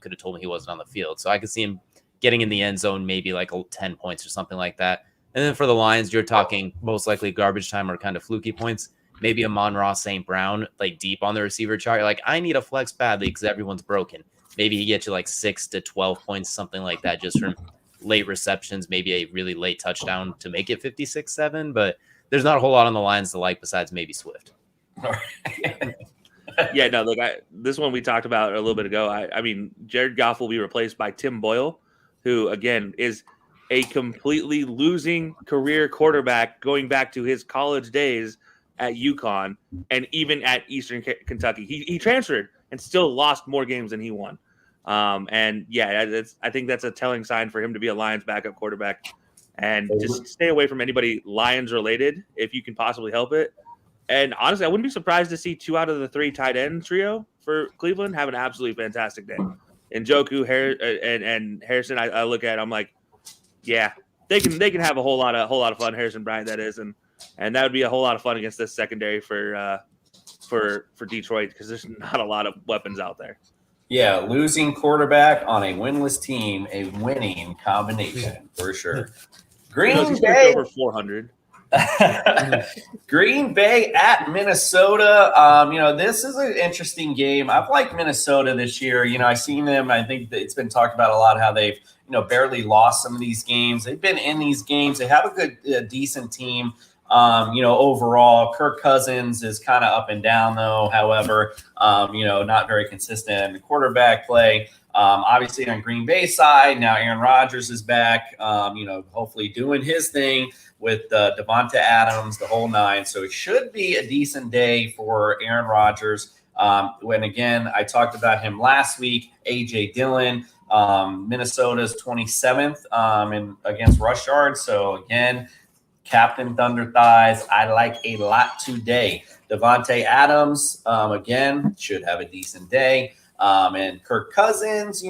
could have told me he wasn't on the field. So I could see him getting in the end zone, maybe like 10 points or something like that. And then for the Lions, you're talking most likely garbage time or kind of fluky points. Maybe Amon-Ra St. Brown, like deep on the receiver chart. You're like, I need a flex badly because everyone's broken. Maybe he gets you like 6 to 12 points, something like that, just from late receptions, maybe a really late touchdown to make it 56-7, but there's not a whole lot on the lines to like besides maybe Swift. Yeah, no, look, this one we talked about a little bit ago. I mean, Jared Goff will be replaced by Tim Boyle, who, again, is a completely losing career quarterback going back to his college days at UConn and even at Eastern Kentucky. He transferred and still lost more games than he won. And, yeah, I think that's a telling sign for him to be a Lions backup quarterback. And just stay away from anybody Lions-related if you can possibly help it. And honestly, I wouldn't be surprised to see 2 out of the 3 tight end trio for Cleveland have an absolutely fantastic day. And Njoku, and Harrison, I look at, I'm like, yeah, they can have a whole lot of fun. Harrison Bryant, that is, and that would be a whole lot of fun against this secondary for Detroit because there's not a lot of weapons out there. Yeah, losing quarterback on a winless team, a winning combination for sure. Green Bay over 400. Green Bay at Minnesota. This is an interesting game. I've liked Minnesota this year. I've seen them. I think that it's been talked about a lot how they've, barely lost some of these games. They've been in these games. They have a good, decent team. Overall, Kirk Cousins is kind of up and down though. However, not very consistent in the quarterback play. Obviously on Green Bay side, now Aaron Rodgers is back, hopefully doing his thing with Devonta Adams, the whole 9. So it should be a decent day for Aaron Rodgers. When, again, I talked about him last week, A.J. Dillon, Minnesota's 27th against rush yards. So, again, Captain Thunder Thighs, I like a lot today. Devonta Adams, again, should have a decent day. And Kirk Cousins,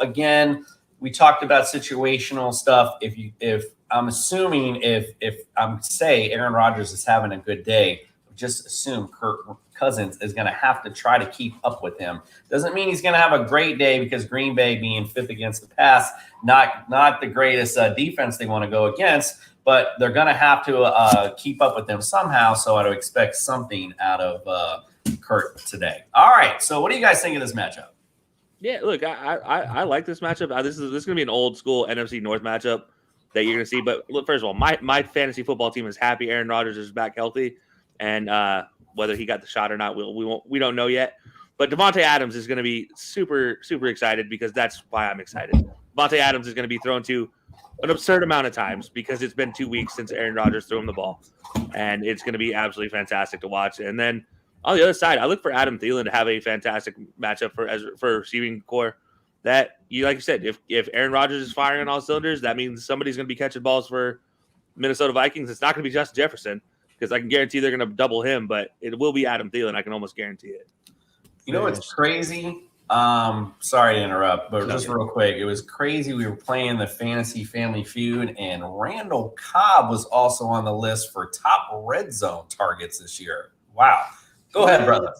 again, we talked about situational stuff. If I'm assuming if I'm say Aaron Rodgers is having a good day, just assume Kirk Cousins is going to have to try to keep up with him. Doesn't mean he's going to have a great day because Green Bay being 5th against the pass, not the greatest defense they want to go against, but they're going to have to keep up with them somehow. So I would expect something out of Kirk today. All right. So what do you guys think of this matchup? Yeah, look, I like this matchup. This is going to be an old school NFC North matchup that you're going to see. But look, first of all, my fantasy football team is happy Aaron Rodgers is back healthy, and whether he got the shot or not, we don't know yet. But Devonta Adams is going to be super, super excited because that's why I'm excited. Devonta Adams is going to be thrown to an absurd amount of times because it's been 2 weeks since Aaron Rodgers threw him the ball, and it's going to be absolutely fantastic to watch. And then on the other side, I look for Adam Thielen to have a fantastic matchup for receiving core. That like you said, if Aaron Rodgers is firing on all cylinders, that means somebody's going to be catching balls for Minnesota Vikings. It's not going to be Justin Jefferson because I can guarantee they're going to double him, but it will be Adam Thielen. I can almost guarantee it. You know what's crazy? Sorry to interrupt, but just real quick, it was crazy. We were playing the Fantasy Family Feud, and Randall Cobb was also on the list for top red zone targets this year. Wow. Go ahead, brother.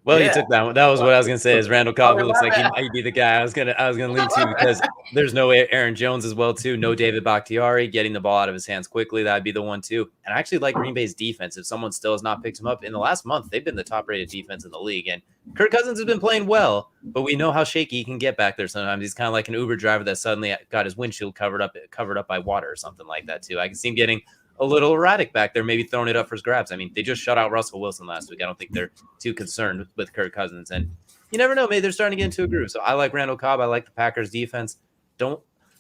Well, you took that one. That was what I was going to say is Randall Cobb looks like he might be the guy I was going to lead to because there's no Aaron Jones as well, too. No David Bakhtiari getting the ball out of his hands quickly. That'd be the one, too. And I actually like Green Bay's defense. If someone still has not picked him up in the last month, they've been the top-rated defense in the league. And Kirk Cousins has been playing well, but we know how shaky he can get back there sometimes. He's kind of like an Uber driver that suddenly got his windshield covered up by water or something like that, too. I can see him getting a little erratic back there, maybe throwing it up for grabs. I mean, they just shut out Russell Wilson last week. I don't think they're too concerned with Kirk Cousins. And you never know, maybe they're starting to get into a groove. So I like Randall Cobb. I like the Packers defense.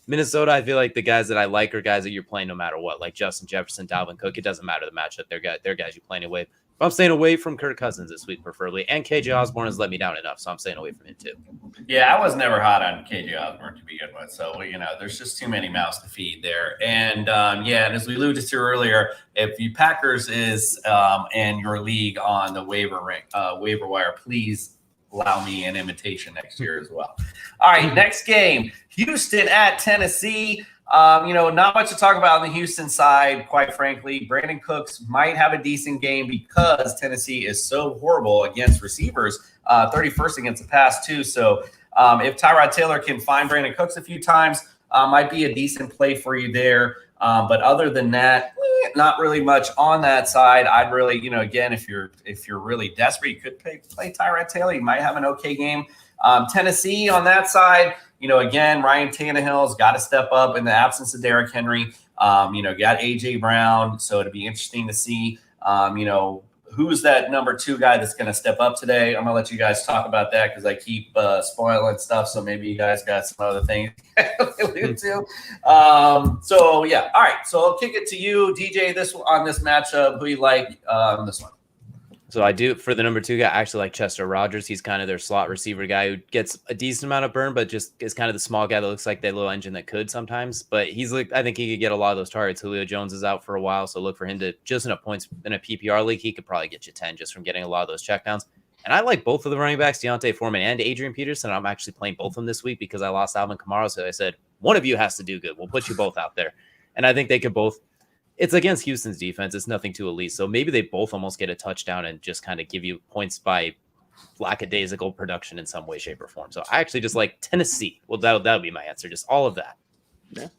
Minnesota, I feel like the guys that I like are guys that you're playing no matter what, like Justin Jefferson, Dalvin Cook. It doesn't matter the matchup. They're guys you're playing away. But I'm staying away from Kirk Cousins this week, preferably. And KJ Osborne has let me down enough, so I'm staying away from him too. Yeah, I was never hot on KJ Osborne to begin with. So, there's just too many mouths to feed there. And, and as we alluded to earlier, if the Packers is in your league on the waiver wire, please allow me an invitation next year as well. All right, next game, Houston at Tennessee. Not much to talk about on the Houston side, quite frankly. Brandon Cooks might have a decent game because Tennessee is so horrible against receivers, 31st against the pass, too. So if Tyrod Taylor can find Brandon Cooks a few times, might be a decent play for you there. But other than that, not really much on that side. I'd really, again, if you're really desperate, you could play Tyrod Taylor. You might have an okay game. Tennessee on that side, again, Ryan Tannehill's got to step up in the absence of Derrick Henry. Got AJ Brown, so it'd be interesting to see, who's that number 2 guy that's going to step up today. I'm going to let you guys talk about that because I keep spoiling stuff, so maybe you guys got some other things to allude to. So, yeah. All right, so I'll kick it to you, DJ, on this matchup. Who you like on this one? So I do, for the number 2 guy, I actually like Chester Rogers. He's kind of their slot receiver guy who gets a decent amount of burn, but just is kind of the small guy that looks like that little engine that could sometimes. But he's like, I think he could get a lot of those targets. Julio Jones is out for a while, so look for him to, just in a points in a PPR league, he could probably get you 10 just from getting a lot of those checkdowns. And I like both of the running backs, Deontay Foreman and Adrian Peterson. I'm actually playing both of them this week because I lost Alvin Kamara. So I said, one of you has to do good. We'll put you both out there. And I think they could both. It's against Houston's defense. It's nothing too elite. So maybe they both almost get a touchdown and just kind of give you points by lackadaisical production in some way, shape, or form. So I actually just like Tennessee. Well, that would be my answer. Just all of that.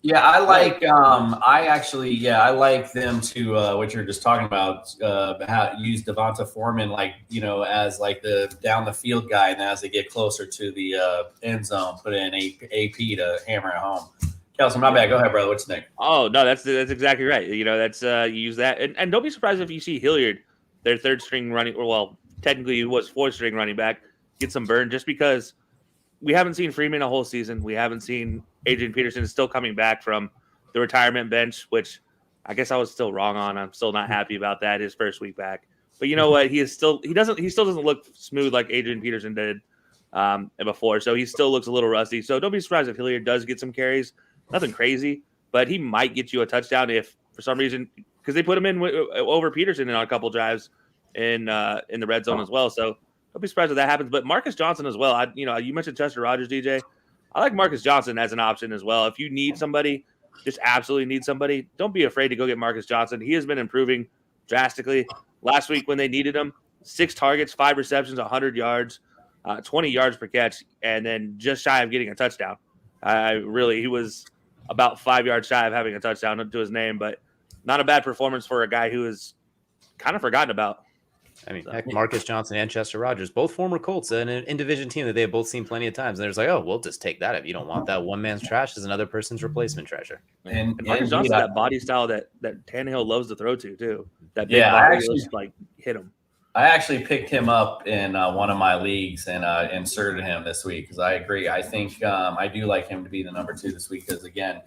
Yeah, I like. I like them to what you're just talking about. Use Devonta Foreman as like the down the field guy, and as they get closer to the end zone, put in AP to hammer it home. Kelsey, my bad. Go ahead, brother. What's next? Oh no, that's exactly right. That's you use that, and don't be surprised if you see Hilliard, their 3rd string running, or well, technically he was 4th string running back, get some burn just because we haven't seen Freeman a whole season. We haven't seen Adrian Peterson still coming back from the retirement bench, which I guess I was still wrong on. I'm still not happy about that. His first week back, but you know what? He still doesn't look smooth like Adrian Peterson did before. So he still looks a little rusty. So don't be surprised if Hilliard does get some carries. Nothing crazy, but he might get you a touchdown if for some reason, because they put him in over Peterson on a couple drives in the red zone as well. So don't be surprised if that happens. But Marcus Johnson as well. You mentioned Chester Rogers, DJ. I like Marcus Johnson as an option as well. If you need somebody, just absolutely need somebody, don't be afraid to go get Marcus Johnson. He has been improving drastically. Last week when they needed him, 6 targets, 5 receptions, 100 yards, 20 yards per catch, and then just shy of getting a touchdown. He was about 5 yards shy of having a touchdown to his name, but not a bad performance for a guy who is kind of forgotten about. I mean, heck, Marcus Johnson and Chester Rogers, both former Colts, and an in-division team that they have both seen plenty of times. And they're just like, oh, we'll just take that. If you don't want that, one man's trash is another person's replacement treasure. And Marcus Johnson, that body style that Tannehill loves to throw to, too. That big body just hit him. I actually picked him up in one of my leagues and inserted him this week because I agree. I think I do like him to be the number 2 this week because, again,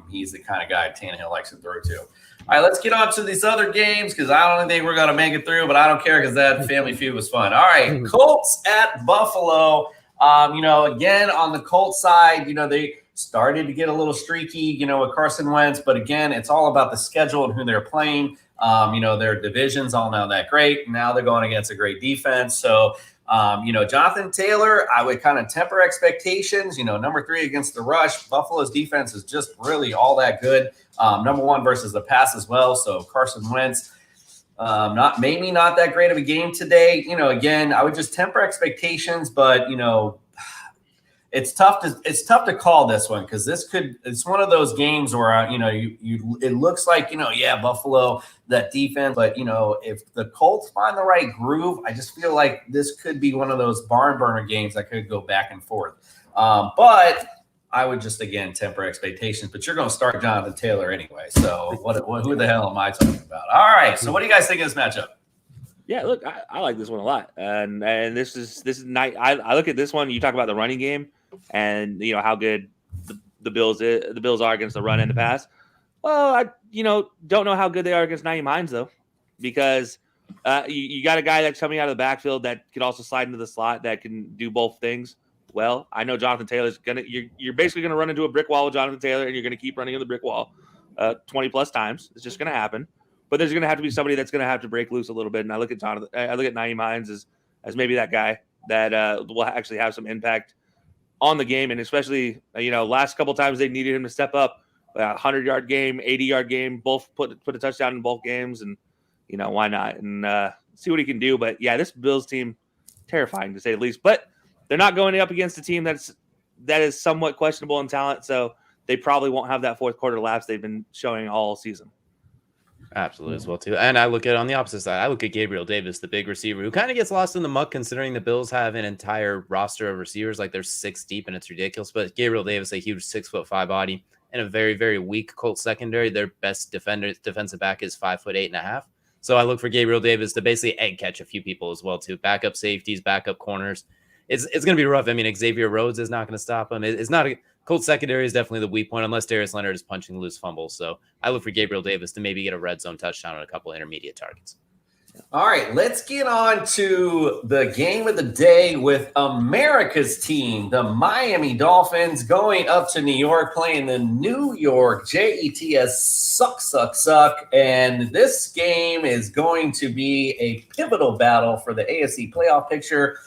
he's the kind of guy Tannehill likes to throw to. All right, let's get on to these other games because I don't think we're going to make it through, but I don't care because that Family Feud was fun. All right, Colts at Buffalo. Again, on the Colts side, they started to get a little streaky, with Carson Wentz. But, again, it's all about the schedule and who they're playing. Their division's all not that great. Now they're going against a great defense. So, Jonathan Taylor, I would kind of temper expectations. Number 3 against the rush. Buffalo's defense is just really all that good. Number 1 versus the pass as well. So Carson Wentz, not that great of a game today. Again, I would just temper expectations, but it's tough to call this one because it's one of those games where it looks like Buffalo, that defense, but if the Colts find the right groove, I just feel like this could be one of those barn burner games that could go back and forth. But I would just again temper expectations. But you're going to start Jonathan Taylor anyway, so who the hell am I talking about? All right, so what do you guys think of this matchup? Yeah, look, I like this one a lot, and this is nice. I look at this one. You talk about the running game, and how good the Bills are against the run and the pass. Well, I don't know how good they are against Nyheim Hines though, because you got a guy that's coming out of the backfield that could also slide into the slot that can do both things. Well, I know Jonathan Taylor's you're basically gonna run into a brick wall with Jonathan Taylor, and you're gonna keep running into the brick wall 20 plus times. It's just gonna happen. But there's going to have to be somebody that's going to have to break loose a little bit. And I look at Nyheim Hines as maybe that guy that will actually have some impact on the game. And especially, last couple times they needed him to step up. 100-yard game, 80-yard game, both put a touchdown in both games. And, why not? And see what he can do. But, yeah, this Bills team, terrifying to say the least. But they're not going up against a team that is somewhat questionable in talent. So they probably won't have that fourth quarter lapse they've been showing all season. Absolutely as well too. And I look at it on the opposite side. I look at Gabriel Davis, the big receiver, who kind of gets lost in the muck considering the Bills have an entire roster of receivers. Like they're 6 deep and it's ridiculous. But Gabriel Davis, a huge 6'5" body and a very, very weak Colts secondary. Their best defensive back is 5'8.5". So I look for Gabriel Davis to basically egg catch a few people as well too. Backup safeties, backup corners. It's going to be rough. I mean, Xavier Rhodes is not going to stop him. It's not a Colts secondary is definitely the weak point unless Darius Leonard is punching loose fumbles. So I look for Gabriel Davis to maybe get a red zone touchdown and a couple intermediate targets. All right, let's get on to the game of the day with America's team, the Miami Dolphins, going up to New York, playing the New York Jets suck. And this game is going to be a pivotal battle for the AFC playoff picture.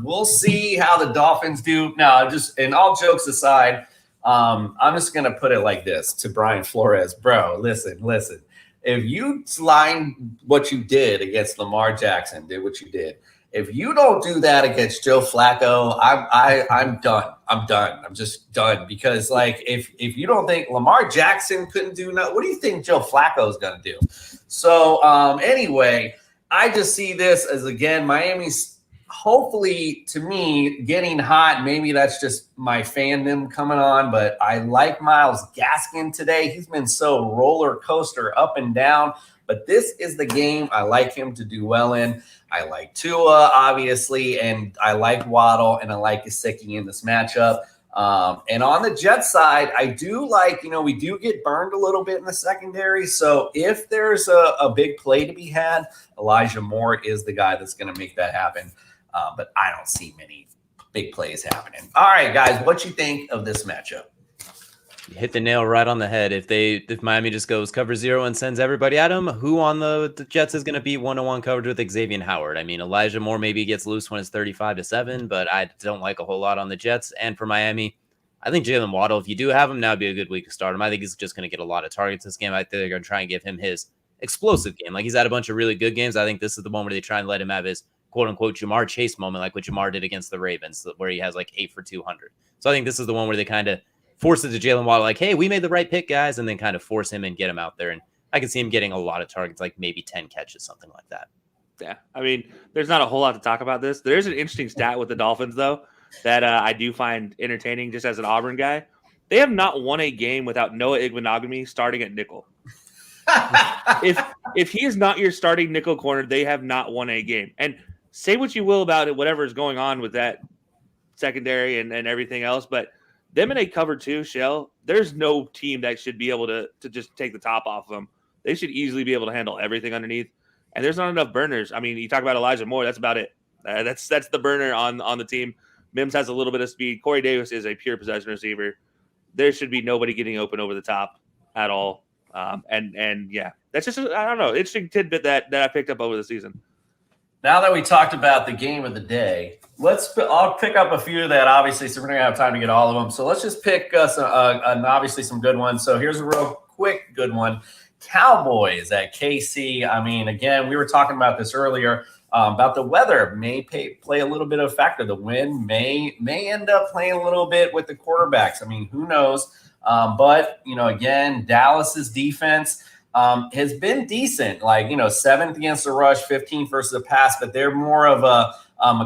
We'll see how the Dolphins do. Now, just in all jokes aside, I'm just going to put it like this to Brian Flores. Bro, listen. If you line what you did against Lamar Jackson, did what you did. If you don't do that against Joe Flacco, I'm done. I'm just done because like if you don't think Lamar Jackson couldn't do nothing, what do you think Joe Flacco is going to do? So anyway, I just see this as again Miami's hopefully to me getting hot. Maybe that's just my fandom coming on, but I like Myles Gaskin today. He's been so roller coaster up and down, but this is the game I like him to do well in. I like Tua, obviously, and I like Waddle, and I like Gesicki in this matchup. And on the Jets side, I do like, we do get burned a little bit in the secondary. So if there's a big play to be had, Elijah Moore is the guy that's going to make that happen. But I don't see many big plays happening. All right, guys, what you think of this matchup? You hit the nail right on the head. If Miami just goes cover 0 and sends everybody at him, who on the Jets is going to be 1-on-1 coverage with Xavier Howard? I mean, Elijah Moore maybe gets loose when it's 35-7, but I don't like a whole lot on the Jets. And for Miami, I think Jalen Waddle, if you do have him, now would be a good week to start him. I think he's just going to get a lot of targets this game. I think they're going to try and give him his explosive game. Like he's had a bunch of really good games. I think this is the one where they try and let him have his quote-unquote Jamar Chase moment, like what Jamar did against the Ravens, where he has like 8 for 200. So I think this is the one where they kind of force it to Jalen Waddle, like, hey, we made the right pick, guys, and then kind of force him and get him out there. And I can see him getting a lot of targets, like maybe 10 catches, something like that. Yeah, I mean, there's not a whole lot to talk about this. There's an interesting stat with the Dolphins, though, that I do find entertaining just as an Auburn guy. They have not won a game without Noah Igbenogany starting at nickel. If he is not your starting nickel corner, they have not won a game. And say what you will about it, whatever is going on with that secondary and everything else, but them in a cover 2 shell, there's no team that should be able to just take the top off of them. They should easily be able to handle everything underneath. And there's not enough burners. I mean, you talk about Elijah Moore, that's about it. That's the burner on the team. Mims has a little bit of speed. Corey Davis is a pure possession receiver. There should be nobody getting open over the top at all. And yeah, that's just, I don't know, interesting tidbit that I picked up over the season. Now that we talked about the game of the day, I'll pick up a few that obviously, so we're going to have time to get all of them. So let's just pick obviously some good ones. So here's a real quick good one. Cowboys at KC. I mean, again, we were talking about this earlier about the weather may play a little bit of a factor. The wind may end up playing a little bit with the quarterbacks. I mean, who knows? But, again, Dallas's defense has been decent, like, 7th against the rush, 15th versus the pass, but they're more of a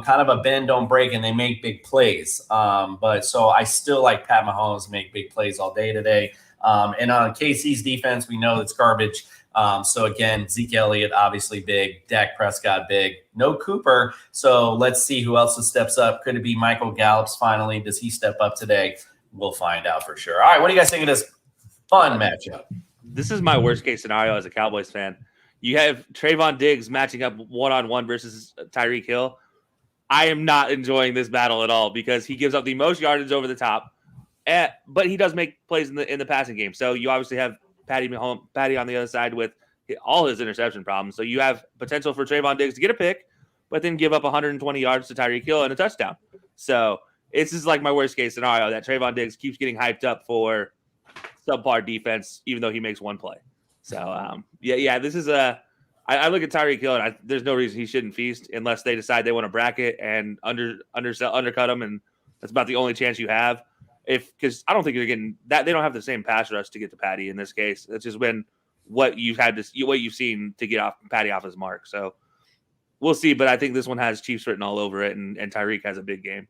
kind of a bend, don't break, and they make big plays. But so I still like Pat Mahomes make big plays all day today. And on KC's defense, we know it's garbage. So again, Zeke Elliott, obviously big, Dak Prescott, big, no Cooper. So let's see who else steps up. Could it be Michael Gallups finally? Does he step up today? We'll find out for sure. All right. What do you guys think of this fun matchup? This is my worst case scenario as a Cowboys fan. You have Trayvon Diggs matching up 1-on-1 versus Tyreek Hill. I am not enjoying this battle at all because he gives up the most yardage over the top, but he does make plays in the passing game. So you obviously have Patty on the other side with all his interception problems. So you have potential for Trayvon Diggs to get a pick, but then give up 120 yards to Tyreek Hill and a touchdown. So it's just like my worst case scenario that Trayvon Diggs keeps getting hyped up for subpar defense, even though he makes one play. So, this is I look at Tyreek Hill, and there's no reason he shouldn't feast unless they decide they want to bracket and undercut him, and that's about the only chance you have. Because I don't think you're getting that. They don't have the same pass rush to get to Patty in this case. It's just been what you've seen to get Patty off his mark. So we'll see. But I think this one has Chiefs written all over it, and Tyreek has a big game.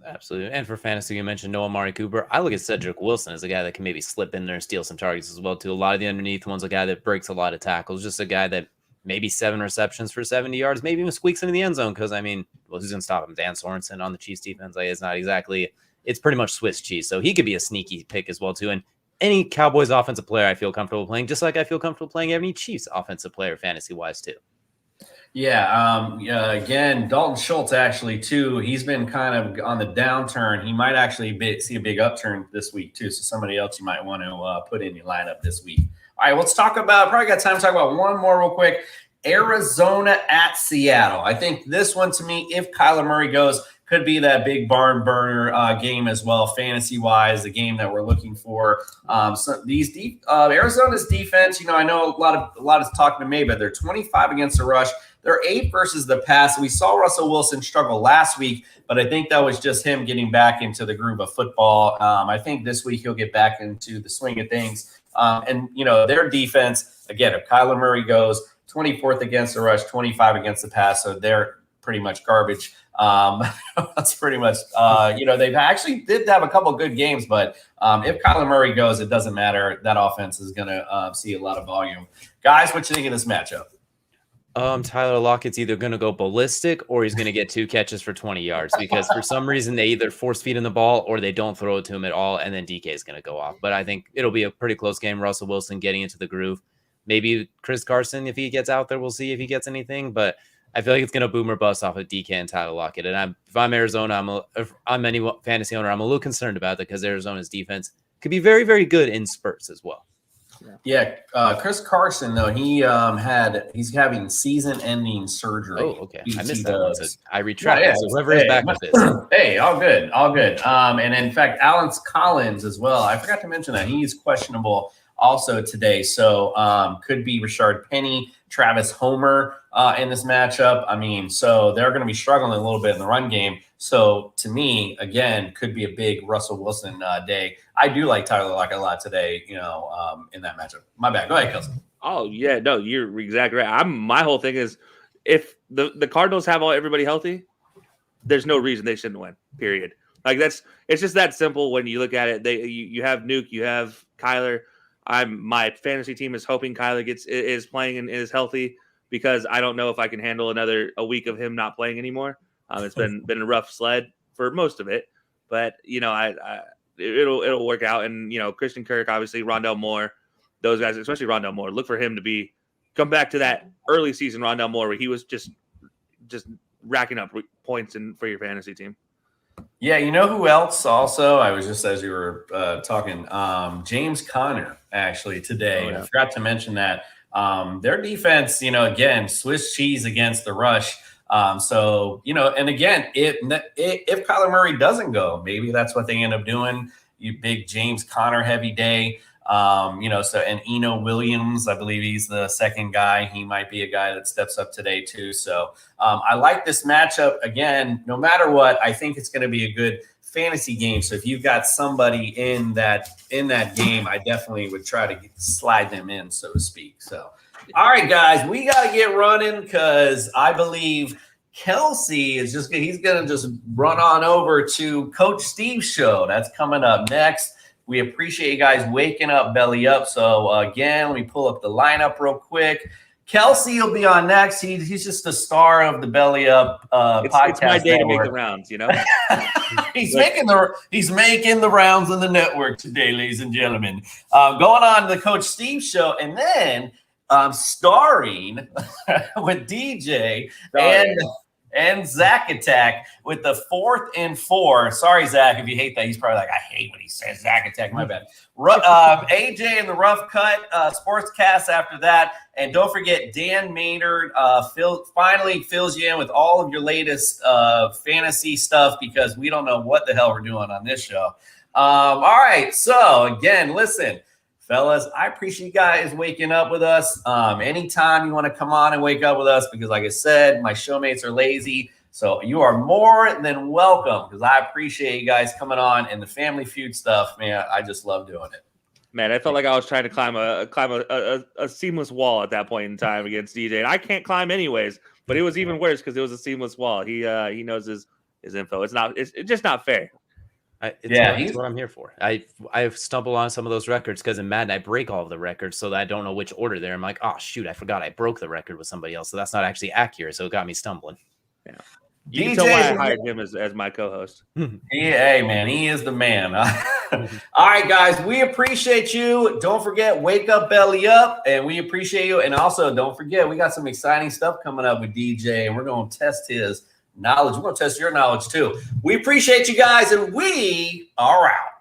Absolutely. And for fantasy, you mentioned no Amari Cooper. I look at Cedric Wilson as a guy that can maybe slip in there and steal some targets as well, too. A lot of the underneath ones, a guy that breaks a lot of tackles, just a guy that maybe 7 receptions for 70 yards, maybe even squeaks into the end zone. Because, I mean, well, who's going to stop him? Dan Sorensen on the Chiefs defense. Like, it's not exactly, it's pretty much Swiss cheese. So he could be a sneaky pick as well, too. And any Cowboys offensive player I feel comfortable playing, just like I feel comfortable playing any Chiefs offensive player fantasy-wise, too. Yeah. Again, Dalton Schultz actually too. He's been kind of on the downturn. He might actually see a big upturn this week too. So somebody else you might want to put in your lineup this week. All right, let's talk about. Probably got time to talk about one more real quick. Arizona at Seattle. I think this one to me, if Kyler Murray goes, could be that big barn burner game as well, fantasy wise. The game that we're looking for. So these Arizona's defense. I know a lot is talking to me, but they're 25 against the rush. They're 8 versus the pass. We saw Russell Wilson struggle last week, but I think that was just him getting back into the groove of football. I think this week he'll get back into the swing of things. And their defense, again, if Kyler Murray goes 24th against the rush, 25 against the pass, so they're pretty much garbage. That's pretty much, they've actually did have a couple good games, but if Kyler Murray goes, it doesn't matter. That offense is going to see a lot of volume. Guys, what you think of this matchup? Tyler Lockett's either going to go ballistic or he's going to get 2 catches for 20 yards because for some reason they either force feed him the ball or they don't throw it to him at all, and then DK is going to go off. But I think it'll be a pretty close game. Russell Wilson getting into the groove. Maybe Chris Carson, if he gets out there, we'll see if he gets anything. But I feel like it's going to boom or bust off of DK and Tyler Lockett. And if I'm Arizona, if I'm any fantasy owner, I'm a little concerned about that because Arizona's defense could be very, very good in spurts as well. Yeah, Chris Carson though he's having season-ending surgery. Oh, okay. I missed that one. So I retract. So whoever is back with this. Hey, all good. And in fact, Alex Collins as well. I forgot to mention that he's questionable also today. So could be Rashard Penny, Travis Homer in this matchup. I mean, so they're going to be struggling a little bit in the run game. So to me, again, could be a big Russell Wilson day. I do like Tyler Lockett a lot today, in that matchup. My bad. Go ahead, Kelsey. Oh, yeah. No, you're exactly right. My whole thing is if the Cardinals have everybody healthy, there's no reason they shouldn't win, period. Like it's just that simple when you look at it. You have Nuke, you have Kyler. My fantasy team is hoping Kyler is playing and is healthy because I don't know if I can handle a week of him not playing anymore. It's been a rough sled for most of it, but it'll work out. And Christian Kirk, obviously Rondell Moore, those guys, especially Rondell Moore, look for him to come back to that early season Rondell Moore where he was just racking up points for your fantasy team. Yeah, you know who else also? I was just as you were talking, James Conner actually today. Oh, yeah. I forgot to mention that their defense, again, Swiss cheese against the rush. And again, if Kyler Murray doesn't go, maybe that's what they end up doing. You big James Conner heavy day. And Eno Williams, I believe he's the second guy. He might be a guy that steps up today too. So I like this matchup. Again, no matter what, I think it's going to be a good fantasy game. So if you've got somebody in that game, I definitely would try to slide them in, so to speak. So, all right, guys, we got to get running because I believe Kelsey he's going to just run on over to Coach Steve's show. That's coming up next. We appreciate you guys waking up, belly up. So again, let me pull up the lineup real quick. Kelsey will be on next. He's just the star of the Belly Up podcast. It's my day network. to make the rounds, He's making the rounds on the network today, ladies and gentlemen. Going on to the Coach Steve show, and then starring with DJ and Zach Attack with the 4th and 4. Sorry, Zach, if you hate that. He's probably like, I hate when he says Zach Attack. My bad. AJ and the Rough Cut Sportscast after that. And don't forget, Dan Maynard finally fills you in with all of your latest fantasy stuff because we don't know what the hell we're doing on this show. All right. So, again, listen. Fellas, I appreciate you guys waking up with us. Anytime you want to come on and wake up with us, because like I said, my showmates are lazy. So you are more than welcome because I appreciate you guys coming on and the Family Feud stuff, man. I just love doing it. Man, I felt like I was trying to climb a seamless wall at that point in time against DJ, and I can't climb anyways. But it was even worse because it was a seamless wall. He knows his info. It's just not fair. It's what I'm here for. I've stumbled on some of those records because in Madden I break all of the records so that I don't know which order they're. I'm like, oh shoot, I forgot I broke the record with somebody else, so that's not actually accurate. So it got me stumbling. Yeah. You can tell why I hired him as my co-host. Hey, man, he is the man. All right, guys, we appreciate you. Don't forget, wake up, belly up, and we appreciate you. And also, don't forget, we got some exciting stuff coming up with DJ, and we're going to test his knowledge. We're going to test your knowledge, too. We appreciate you guys, and we are out.